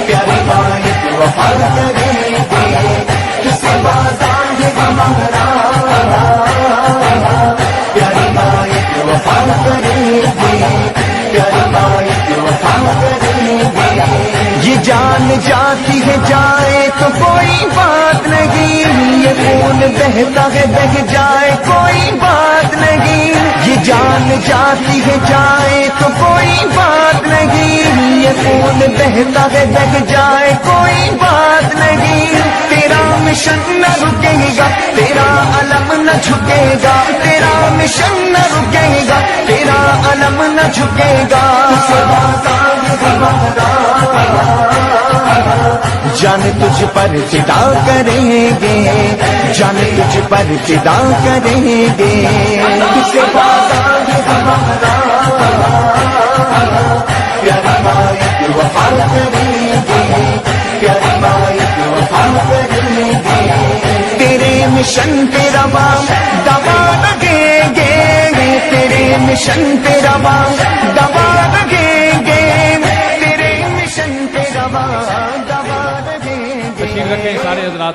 پیارے قائد وفا کریں گے، جس سے بازار ہمارا پیارے قائد وفا کریں گے، پیارے قائد وفا کریں گے۔ یہ جان جاتی ہے جائے تو کوئی بات نہیں، یہ خون بہتا ہے بہ جائے کوئی بات نہیں، یہ جان جاتی ہے جائے تو کوئی بات نہیں، یہ خون بہتا ہے دگ جائے کوئی بات نہیں، تیرا مشن نہ رکے گا، تیرا علم نہ جھکے گا، تیرا مشن نہ رکے گا، تیرا علم نہ جھکے گا۔ جان تجھ پر فدا کریں گے، جان تجھ پر فدا کریں گے، کسے وعدہ ہمارا پیاری مائی کی وفا کریں گے، پیاری مائی کی وفا کریں گے، تیرے مشن پہ رواں دوا لگیں گے، تیرے مشن پہ رواں دوا لگیں گے، تیرے مشن پہ رواں دوا لگیں گے۔ تشریف رکھیں سارے حضرات۔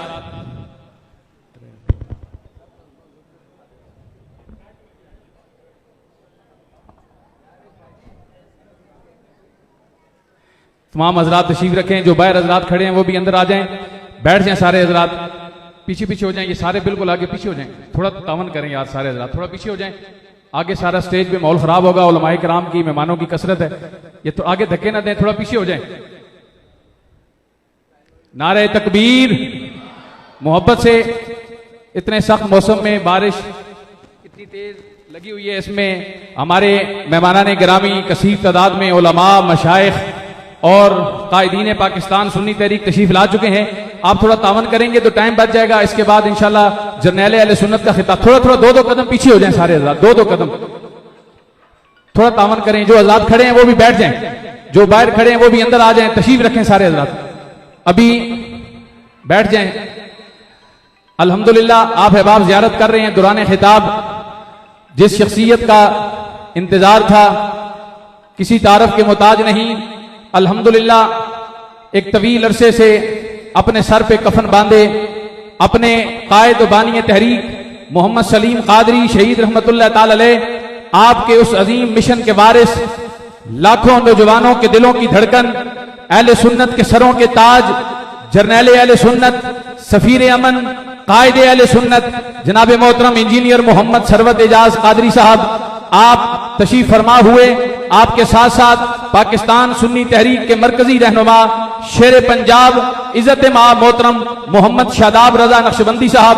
تمام حضرات تشریف رکھیں، جو باہر حضرات کھڑے ہیں وہ بھی اندر آ جائیں، بیٹھ جائیں سارے حضرات، پیچھے پیچھے ہو جائیں، یہ سارے بالکل آگے پیچھے ہو جائیں، تھوڑا تعاون کریں یار سارے حضرات، تھوڑا پیچھے ہو جائیں، آگے سارا سٹیج پہ ماحول خراب ہوگا، علماء کرام کی مہمانوں کی کثرت ہے، یہ تو آگے دھکے نہ دیں، تھوڑا پیچھے ہو جائیں۔ نعرہ تکبیر، محبت سے، اتنے سخت موسم میں بارش اتنی تیز لگی ہوئی ہے، اس میں ہمارے مہمانان گرامی کثیر تعداد میں علماء، مشائخ اور قائدین پاکستان سنی تحریک تشریف لا چکے ہیں۔ آپ تھوڑا تعاون کریں گے تو ٹائم بچ جائے گا، اس کے بعد انشاءاللہ جرنیل اہل سنت کا خطاب، تھوڑا تھوڑا دو قدم پیچھے ہو جائیں سارے حضرات، دو قدم، تھوڑا تعاون کریں، جو حضرات کھڑے ہیں وہ بھی بیٹھ جائیں، جو باہر کھڑے ہیں وہ بھی اندر آ جائیں، تشریف رکھیں سارے حضرات، ابھی بیٹھ جائیں۔ الحمدللہ آپ احباب زیارت کر رہے ہیں، دوران خطاب جس شخصیت کا انتظار تھا، کسی تعارف کے محتاج نہیں، الحمدللہ ایک طویل عرصے سے اپنے سر پہ کفن باندھے، اپنے قائد و بانی تحریک محمد سلیم قادری شہید رحمت اللہ تعالی علیہ، آپ کے اس عظیم مشن کے وارث، لاکھوں نوجوانوں کے دلوں کی دھڑکن، اہل سنت کے سروں کے تاج، جرنیل اہل سنت، سفیر امن، قائد اہل سنت جناب محترم انجینئر محمد ثروت اعجاز قادری صاحب، آپ تشریف فرما ہوئے، آپ کے ساتھ ساتھ پاکستان سنی تحریک کے مرکزی رہنما شیر پنجاب عزت مآب محترم محمد شاداب رضا نقشبندی صاحب،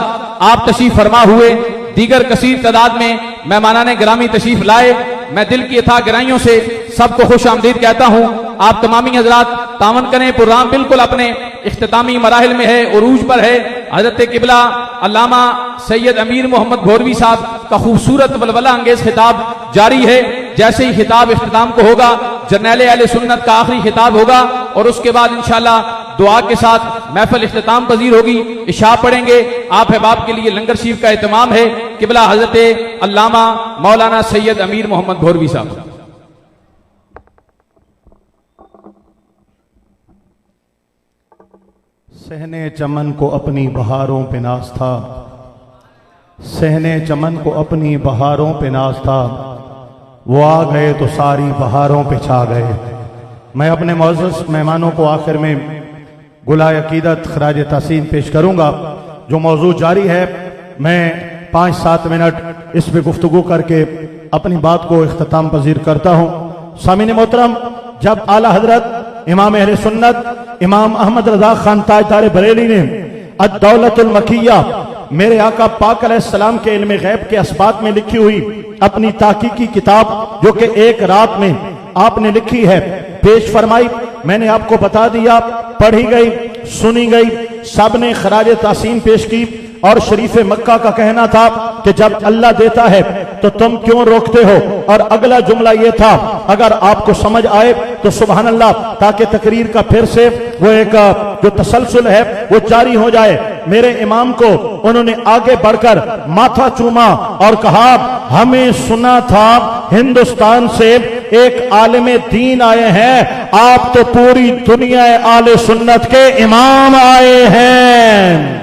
آپ تشریف فرما ہوئے، دیگر کثیر تعداد میں مہمانان گرامی تشریف لائے، میں دل کی اتھا گرائیوں سے سب کو خوش آمدید کہتا ہوں۔ آپ تمامی حضرات تعاون کریں، پروگرام بالکل اپنے اختتامی مراحل میں ہے، عروج پر ہے۔ حضرت قبلہ علامہ سید امیر محمد گھوروی صاحب کا خوبصورت ولولہ انگیز خطاب جاری ہے، جیسے ہی خطاب اختتام کو ہوگا جرنیل اہل سنت کا آخری خطاب ہوگا، اور اس کے بعد انشاءاللہ دعا کے ساتھ محفل اختتام پذیر ہوگی، عشاء پڑھیں گے۔ آپ احباب کے لیے لنگر شریف کا اہتمام ہے، قبلہ حضرت علامہ مولانا سید امیر محمد گھوروی صاحب۔ صحن چمن کو اپنی بہاروں پہ ناز تھا، صحن چمن کو اپنی بہاروں پہ ناز تھا، وہ آ گئے تو ساری بہاروں پہ چھا گئے۔ میں اپنے معزز مہمانوں کو آخر میں گلائے عقیدت خراج تحسین پیش کروں گا۔ جو موضوع جاری ہے، میں 5-7 منٹ اس پہ گفتگو کر کے اپنی بات کو اختتام پذیر کرتا ہوں۔ سامعین محترم، جب اعلیٰ حضرت امام اہل سنت امام احمد رضا خان تاجدار بریلی نے الدولت المکیہ میرے آقا پاک علیہ السلام کے علم غیب کے اسبات میں لکھی ہوئی اپنی تحقیقی کتاب، جو کہ ایک رات میں آپ نے لکھی ہے، پیش فرمائی، میں نے آپ کو بتا دیا، پڑھی گئی، سنی گئی، سب نے خراج تحسین پیش کی، اور شریف مکہ کا کہنا تھا کہ جب اللہ دیتا ہے تو تم کیوں روکتے ہو، اور اگلا جملہ یہ تھا، اگر آپ کو سمجھ آئے تو سبحان اللہ، تاکہ تقریر کا پھر سے وہ ایک جو تسلسل ہے وہ جاری ہو جائے۔ میرے امام کو انہوں نے آگے بڑھ کر ماتھا چوما اور کہا، ہمیں سنا تھا ہندوستان سے ایک عالم دین آئے ہیں، آپ تو پوری دنیا اہل سنت کے امام آئے ہیں۔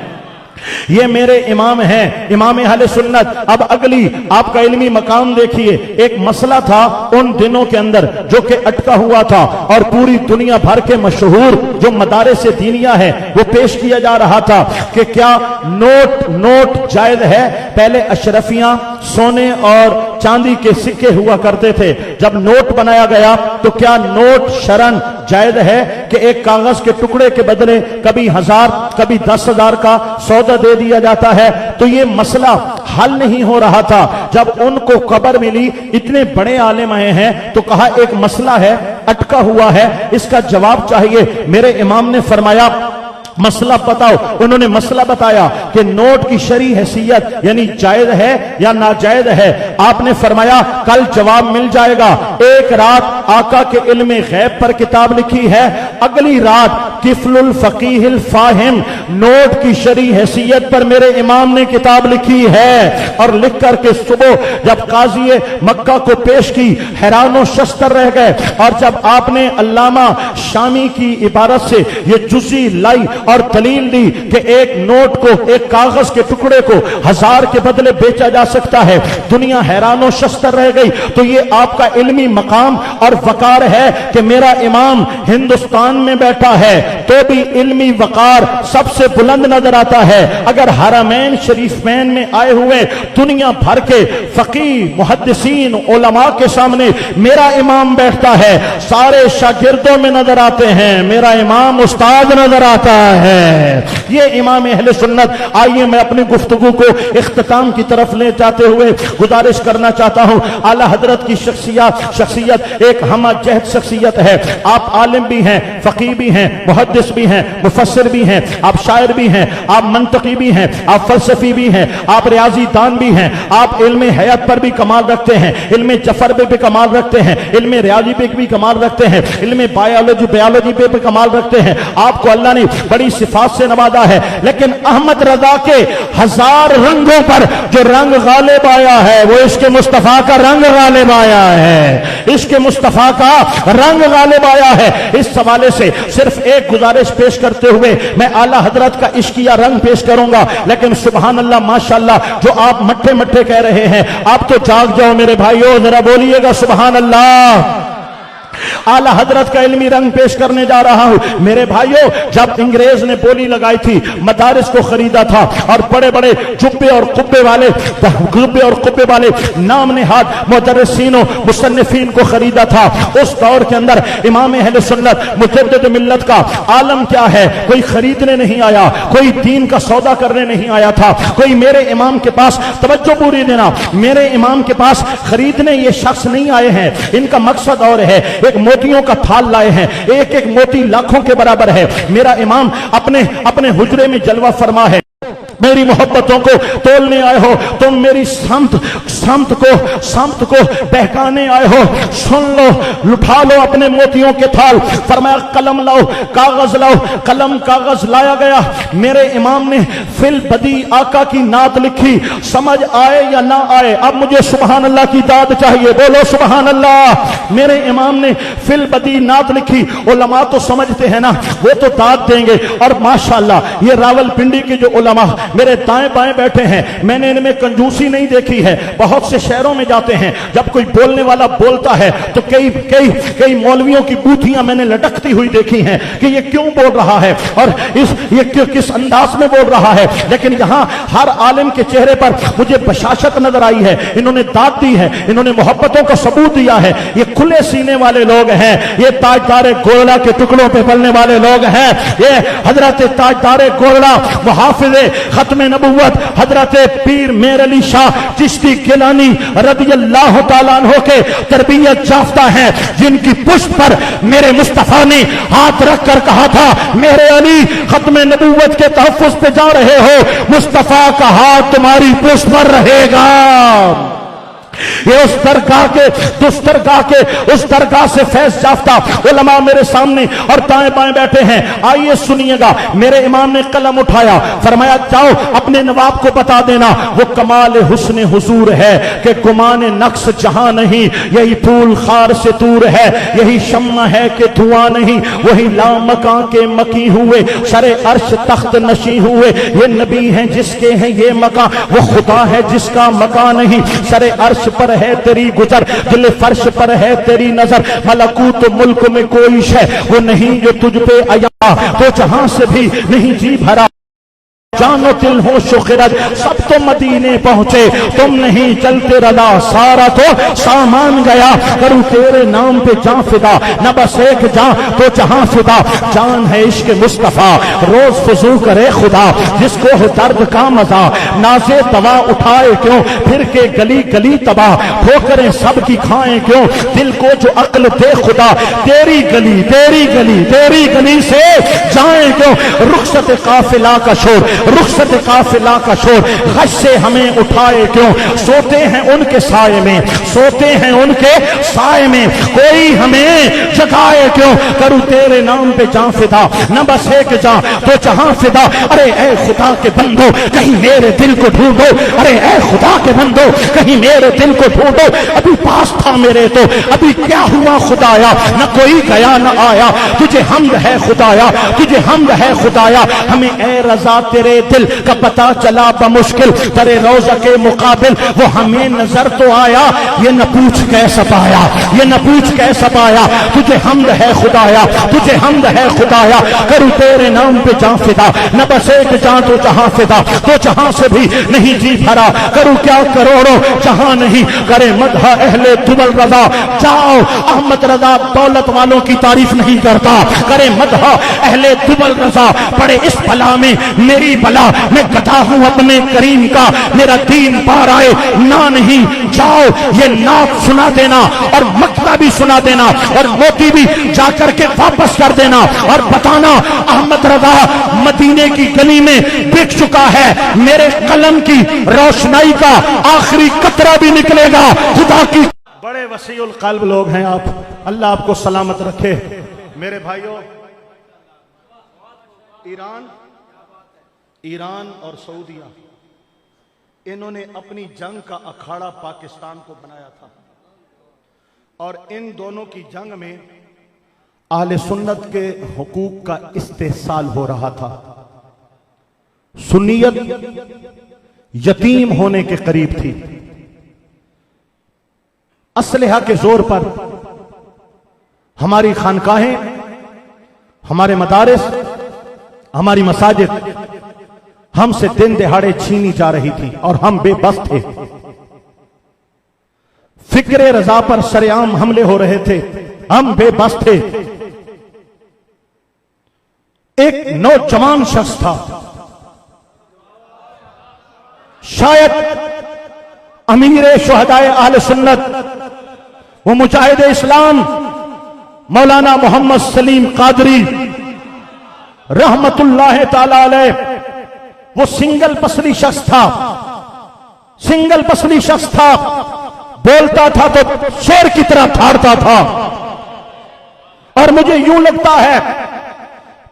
یہ میرے امام ہیں، امام اہل سنت۔ اب اگلی آپ کا علمی مقام دیکھیے، ایک مسئلہ تھا ان دنوں کے اندر جو کہ اٹکا ہوا تھا، اور پوری دنیا بھر کے مشہور جو مدارس دینیہ ہے وہ پیش کیا جا رہا تھا کہ کیا نوٹ جائز ہے۔ پہلے اشرفیاں سونے اور चांदी के सिक्के हुआ करते थे। जब नोट बनाया गया तो क्या नोट शरन जायज है कि एक कागज के टुकड़े के बदले कभी 1000 कभी 10,000 का सौदा दे दिया जाता है? तो ये मसला हल नहीं हो रहा था। जब उनको कब्र मिली, इतने बड़े आलिम आए हैं, तो कहा एक मसला है, अटका हुआ है, इसका जवाब चाहिए। मेरे इमाम ने फरमाया मसला बताओ। उन्होंने मसला बताया कि नोट की शरई हैसियत यानी जायज है या नाजायज है। आपने फरमाया कल जवाब मिल जाएगा। एक रात आका के इल्म गैब पर किताब लिखी है, अगली रात किफलुल फकीहिल फाहिम नोट की शरई हैसियत पर मेरे इमाम ने किताब लिखी है। और लिख करके सुबह जब काजी मक्का को पेश की, हैरानो शस्तर रह गए। और जब आपने अल्लामा शामी की इबारत से ये जुज़ी लाई और दलील दी कि एक नोट को, एक कागज के टुकड़े को 1000 के बदले बेचा जा सकता है, दुनिया हैरानो शस्तर रह गई। तो ये आपका इल्मी मकाम और वकार है कि मेरा इमाम हिंदुस्तान में बैठा है तो भी इल्मी वकार सबसे बुलंद नजर आता है। अगर हरमैन शरीफैन में आए हुए दुनिया भर के फकीह मुहद्दिसीन उलमा के सामने मेरा इमाम बैठता है, सारे शागिर्दों में नजर आते हैं, मेरा इमाम उस्ताद नजर आता है। ये इमाम अहले सुन्नत। आइए मैं अपनी गुफ्तगू को इख्तिताम की तरफ ले जाते हुए गुजारिश करना चाहता हूं। आला हजरत की शख्सियत एक हम जहद शख्सियत है। आप आलिम भी हैं, फकीह भी हैं, मुहद्दिस भी हैं, मुफस्सिर भी हैं, आप शायर भी हैं, आप मंतकी भी हैं, आप फलसफी भी हैं, आप रियाजी दान भी हैं, आप इल्म हयात पर भी कमाल रखते हैं, इल्म जफर पे भी कमाल रखते हैं, इल्म रियाजी पे भी कमाल रखते हैं, इल्म बायोलॉजी पे भी कमाल रखते हैं। आपको अल्लाह ने बड़ी सिफात से नवाजा है। लेकिन अहमद रजा के 1000 रंगों पर जो रंग गालिब आया है वो इसके मुस्तफा का रंग गालिब आया है, इसके मुस्तफा का रंग गालिब आया है। इस हवाले से सिर्फ एक गुजारिश पेश करते हुए मैं आला हजरत का इश्किया रंग पेश करूंगा। लेकिन सुभान अल्लाह माशाअल्लाह, जो आप मट्ठे मट्ठे कह रहे हैं, आप तो जाग जाओ मेरे भाइयों, जरा बोलिएगा सुभान अल्लाह। आला हजरत का इल्मी रंग पेश करने जा रहा हूं। मेरे भाइयों, जब अंग्रेज ने बोली लगाई थी, मदारिस को खरीदा था और बड़े बड़े जुब्बे और कुब्बे वाले नाम नेहाद मुदर्रिसीनों मुसन्निफीन को खरीदा था। उस दौर के अंदर इमाम अहले सुन्नत मुजद्दिद मिल्लत का आलम क्या है, कोई खरीदने नहीं आया, कोई दीन का सौदा करने नहीं आया था, कोई मेरे इमाम के पास तवज्जो पूरी देना, मेरे इमाम के पास खरीदने ये शख्स नहीं आए हैं। इनका मकसद और है, एक मोतियों का थाल लाए हैं, एक एक मोती लाखों के बराबर है। मेरा इमाम अपने हुजरे में जलवा फरमा है। मेरी मोहब्बतों को तोलने आए हो, तुम मेरी समत को बहकाने आए हो। सुन लो, लुटा लो अपने मोतियों के थाल। फरमाया कलम लाओ, कागज लाओ। कलम कागज लाया गया। मेरे इमाम ने फिल बदी आका की नात लिखी, समझ आए या ना आए, अब मुझे सुभान अल्लाह की दाद चाहिए, बोलो सुभान अल्लाह। मेरे इमाम ने फिल बदी नात लिखी। उलमा तो समझते हैं ना, वो तो दाद देंगे। और माशाअल्लाह ये रावलपिंडी के जो उलमा मेरे दाएं बाएं बैठे हैं, मैंने इनमें कंजूसी नहीं देखी है। बहुत से शहरों में जाते हैं, जब कोई बोलने वाला बोलता है तो कई मौलवियों की बूथियां मैंने लटकती हुई देखी हैं कि ये क्यों बोल रहा है और ये किस अंदाज में बोल रहा है। लेकिन यहां हर आलिम के चेहरे पर मुझे बशाशत नजर आई है। इन्होंने दाद दी है, इन्होंने मोहब्बतों का सबूत दिया है। ये खुले सीने वाले लोग हैं, ये ताजदारे गोरला के टुकड़ों पे पलने वाले लोग हैं। ये हजरत ताजदारे गोरला मुहाफिज़े खत्म नबुव्वत हजरत पीर मेर अली शाह चिश्ती गिलानी रदियल्लाहु ताला अन्हु के तरबियत याफ्ता हैं, जिनकी पुष्ट पर मेरे मुस्तफा ने हाथ रख कर कहा था, मेरे अली खत्म नबुव्वत के तहफ्फुज़ पे जा रहे हो, मुस्तफा का हाथ तुम्हारी पुष्ट पर रहेगा। ये उस दरगाह से फैज याफ्ता उलमा मेरे सामने और दाएं बाएं बैठे हैं। आइए सुनिएगा। मेरे इमाम ने कलम उठाया, फरमाया जाओ अपने नवाब को बता देना, वो कमाल हुस्न हुजूर है कि गुमान नक्स जहां नहीं, यही फूल खार से दूर है, यही शम्मा है कि धुआं नहीं, वही लामकां के मकी हुए, शरे अर्श तख्त नशी हुए, ये नबी हैं जिसके हैं ये मकां, वो खुदा है जिसका मकां नहीं, शरे अर्श पर है तेरी गुजर, दिल फर्श पर है तेरी नजर, मलकूत मुल्क में कोई शय वो नहीं जो तुझ पे आया, तो जहां से भी नहीं जी भरा। जानो दिल हो शुक्रत सब तो मदीने पहुंचे तुम नहीं चलते रदा सारा तो सामान गया करूं तेरे नाम पे जान फिदा न बस एक जान तो जहां फिदा जान है इश्क मुस्तफा रोज फजू करे खुदा जिसको हो दर्द का मजा नाजे दवा उठाए क्यों फिर के गली गली तबाह ठोकरें सबकी खाएं क्यों दिल को जो अक्ल दे खुदा तेरी गली से जाएं क्यों रुखसत काफिला का शोर रुखसत काफिला का शोर गश से हमें उठाए क्यों सोते हैं उनके साए में कोई हमें जगाए क्यों करूं तेरे नाम पे जान फिदा न बस एक जान तो जहां फिदा अरे ए खुदा के बंदो कहीं मेरे दिल को ढूंढो अरे ए खुदा के बंदो कहीं मेरे दिल को ढूंढो अभी पास था मेरे तो अभी क्या हुआ खुदाया न कोई गया न आया तुझे हमद है खुदाया हमें ए रजा तेरे दिल का पता चला बमुश्किल तेरे रोजा के मुकाबिल वो हमें नजर तो आया ये न पूछ कैसा पाया तुझे हमद है खुदाया करूं तेरे नाम पे जान फिदा न बस एक जान तो जहां से भी नहीं जी भरा करूं क्या करोड़ों जहां नहीं करे मदह अहले दुबल रजा जाओ अहमद रजा दौलत वालों की तारीफ नहीं करता करे मदह अहले दुबल रजा पड़े इस बला में मेरी बला मैं गधा हूं अपने करीम का मेरा दीन पार आए ना नहीं जाओ ये नात सुना देना और मक्ता भी सुना देना और मोती भी जाकर के वापस कर देना और बताना अहमद रजा मदीने की गली में बिक चुका है मेरे कलम की रोशनाई का आखिरी कतरा भी निकलेगा खुदा की। बड़े वसीउल कल्ब लोग हैं आप, अल्लाह आपको सलामत रखे। मेरे भाइयों, ईरान और सऊदीया इन्होंने अपनी जंग का अखाड़ा पाकिस्तान को बनाया था और इन दोनों की जंग में अहले सुन्नत के हुकूक का इस्तेहसाल हो रहा था। सुन्नियत यतीम होने के करीब थी। असलहा के जोर पर हमारी खानकाहें, हमारे मदारिस, हमारी मसाजिद हमसे दिन दिहाड़े छीनी जा रही थी और हम बेबस थे। फिक्रे रजा पर सरेआम हमले हो रहे थे, हम बेबस थे। एक नौजवान शख्स था, शायद अमीर शुहदाए अहले सुन्नत, वो मुजाहिद इस्लाम मौलाना मोहम्मद सलीम कादरी रहमतुल्लाह ताला अलैह, वो सिंगल पसली शख्स था, बोलता था तो शेर की तरह ठाड़ता था और मुझे यूं लगता है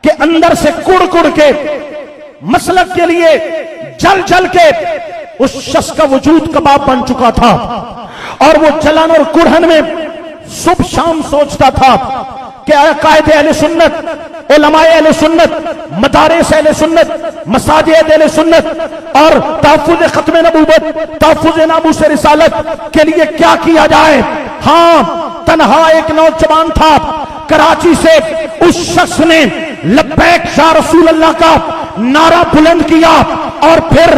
कि अंदर से कुड़ के मसलक के लिए जल के उस शख्स का वजूद कबाब बन चुका था और वो जलन और कुड़हन में सुबह शाम सोचता था कि कायदे अहले सुन्नत, उलमाए अहले सुन्नत, मदारिस अहले सुन्नत, मसाजिद अहले सुन्नत और तहफ्फुज़ खत्म नबूवत, तहफ्फुज़ नामूस रिसालत के लिए क्या किया जाए। हाँ, तन्हा एक नौजवान था कराची से, उस शख्स ने लब्बैक या रसूल अल्लाह का नारा बुलंद किया और फिर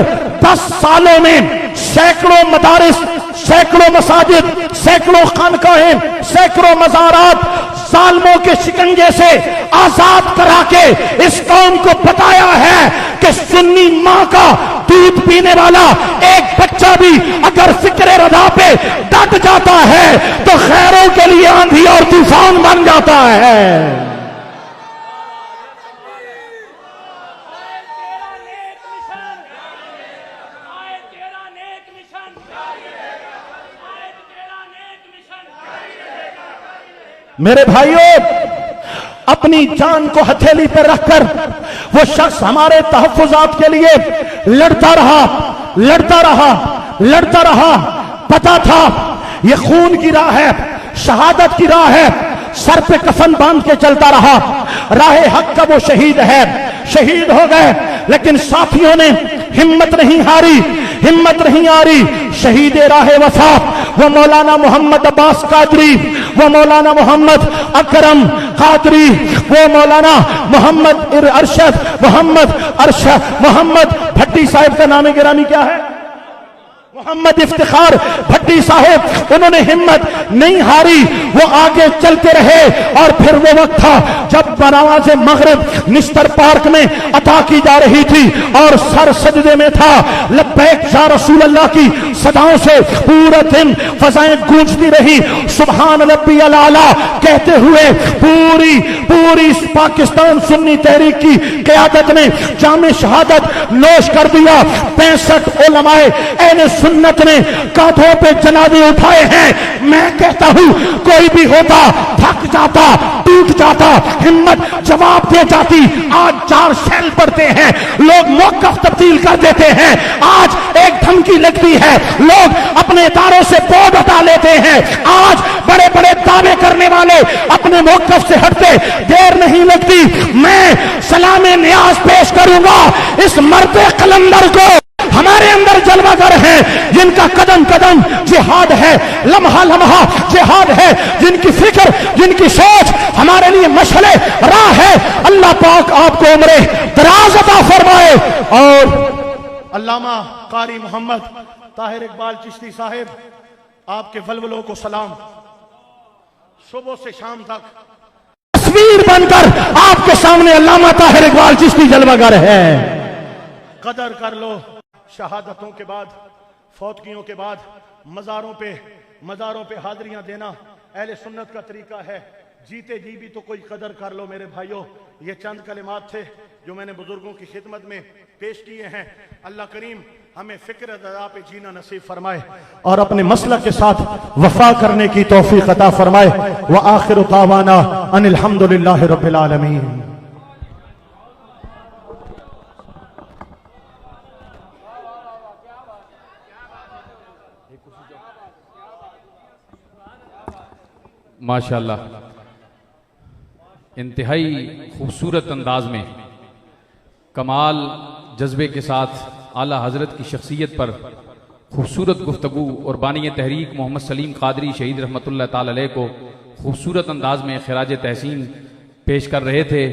10 सालों में सैकड़ों मदारिस, सैकड़ों मसाजिद, सैकड़ों खानकाहें, सैकड़ों मज़ारात जालिमों के शिकंजे से आजाद करा के इस कौम को बताया है कि सुन्नी मां का दूध पीने वाला एक बच्चा भी अगर फिक्रे रजा पे डट जाता है तो खैरों के लिए आंधी और तूफान बन जाता है। मेरे भाइयों, अपनी जान को हथेली पर रखकर वो शख्स हमारे तहफ्फुज़ात के लिए लड़ता रहा। पता था ये खून की राह है, शहादत की राह है, सर पे कफन बांध के चलता रहा। राहे हक का वो शहीद है, शहीद हो गए, लेकिन साथियों ने हिम्मत नहीं हारी। शहीद राह वफा वो मौलाना मोहम्मद अब्बास कादरी, वो मौलाना मोहम्मद अकरम कादरी, वो मौलाना मोहम्मद अरशद मोहम्मद भट्टी साहब का नाम गिरामी क्या है? मोहम्मद इफ्तिखार भट्टी साहब। उन्होंने हिम्मत नहीं हारी, वो आगे चलते रहे। और फिर वो वक्त था जब नमाज मगरिब निस्तर पार्क में अता की जा रही थी और सर सजदे में था। लब्बैक या रसूल अल्लाह की सदाओं से पूरा दिन फजाएं गूंजती रही। सुभान रब्बियल आला कहते हुए पूरी पाकिस्तान सुन्नी तहरीक की क़यादत ने जामे शहादत नोश कर दिया। 65 उलमाए अहले सुन्नत ने कांधों पे जनाजे उठाए हैं। मैं कहता हूं कोई भी होता थक जाता, टूट जाता, हिम्मत जवाब दे जाती। आज 4 शेल पड़ते हैं, लोग मौक़िफ़ तब्दील कर देते हैं। आज एक धमकी लगती है, लोग अपने इदारों से बोर्ड हटा लेते हैं। आज बड़े बड़े दावे करने वाले अपने मौक़िफ़ से हटते, देर नहीं लगती। मैं सलामे नियाज पेश करूंगा इस मर्द कलंदर को। हमारे अंदर जलवागर हैं, जिनका कदम कदम जिहाद है, लम्हा लम्हा जिहाद है, जिनकी फिक्र, जिनकी सोच हमारे लिए मशअले राह है। अल्लाह पाक आपको उम्रे दराज अता फरमाए। और अल्लामा कारी मोहम्मद ताहिर इकबाल चिश्ती साहिब, आपके वलवलों को सलाम। सुबह से शाम तक तस्वीर बनकर आपके सामने अल्लामा ताहिर इकबाल चिश्ती जलवागर है। कदर कर लो शहादतों के बाद, फौतगियों के बाद मज़ारों पे हाज़िरियां देना अहले सुन्नत का तरीका है। जीते जी भी तो कोई कदर कर लो मेरे भाइयों। ये चंद कलिमात थे जो मैंने बुजुर्गों की खिदमत में पेश किए हैं। अल्लाह करीम हमें फिक्र दरा पे जीना नसीब फरमाए और अपने मसलक के साथ वफा करने की तौफीक अता फरमाए। व आखिरु दावाना अनिल हम्दुलिल्लाहि रब्बिल आलमीन। माशाअल्लाह, इंतहाई खूबसूरत अंदाज में कमाल जज्बे के साथ आला हजरत की शख्सियत पर खूबसूरत गुफ्तगू और बानी तहरीक मोहम्मद सलीम कादरी शहीद रहमतुल्लाह ताला अलैह को खूबसूरत अंदाज में खिराज तहसीन पेश कर रहे थे।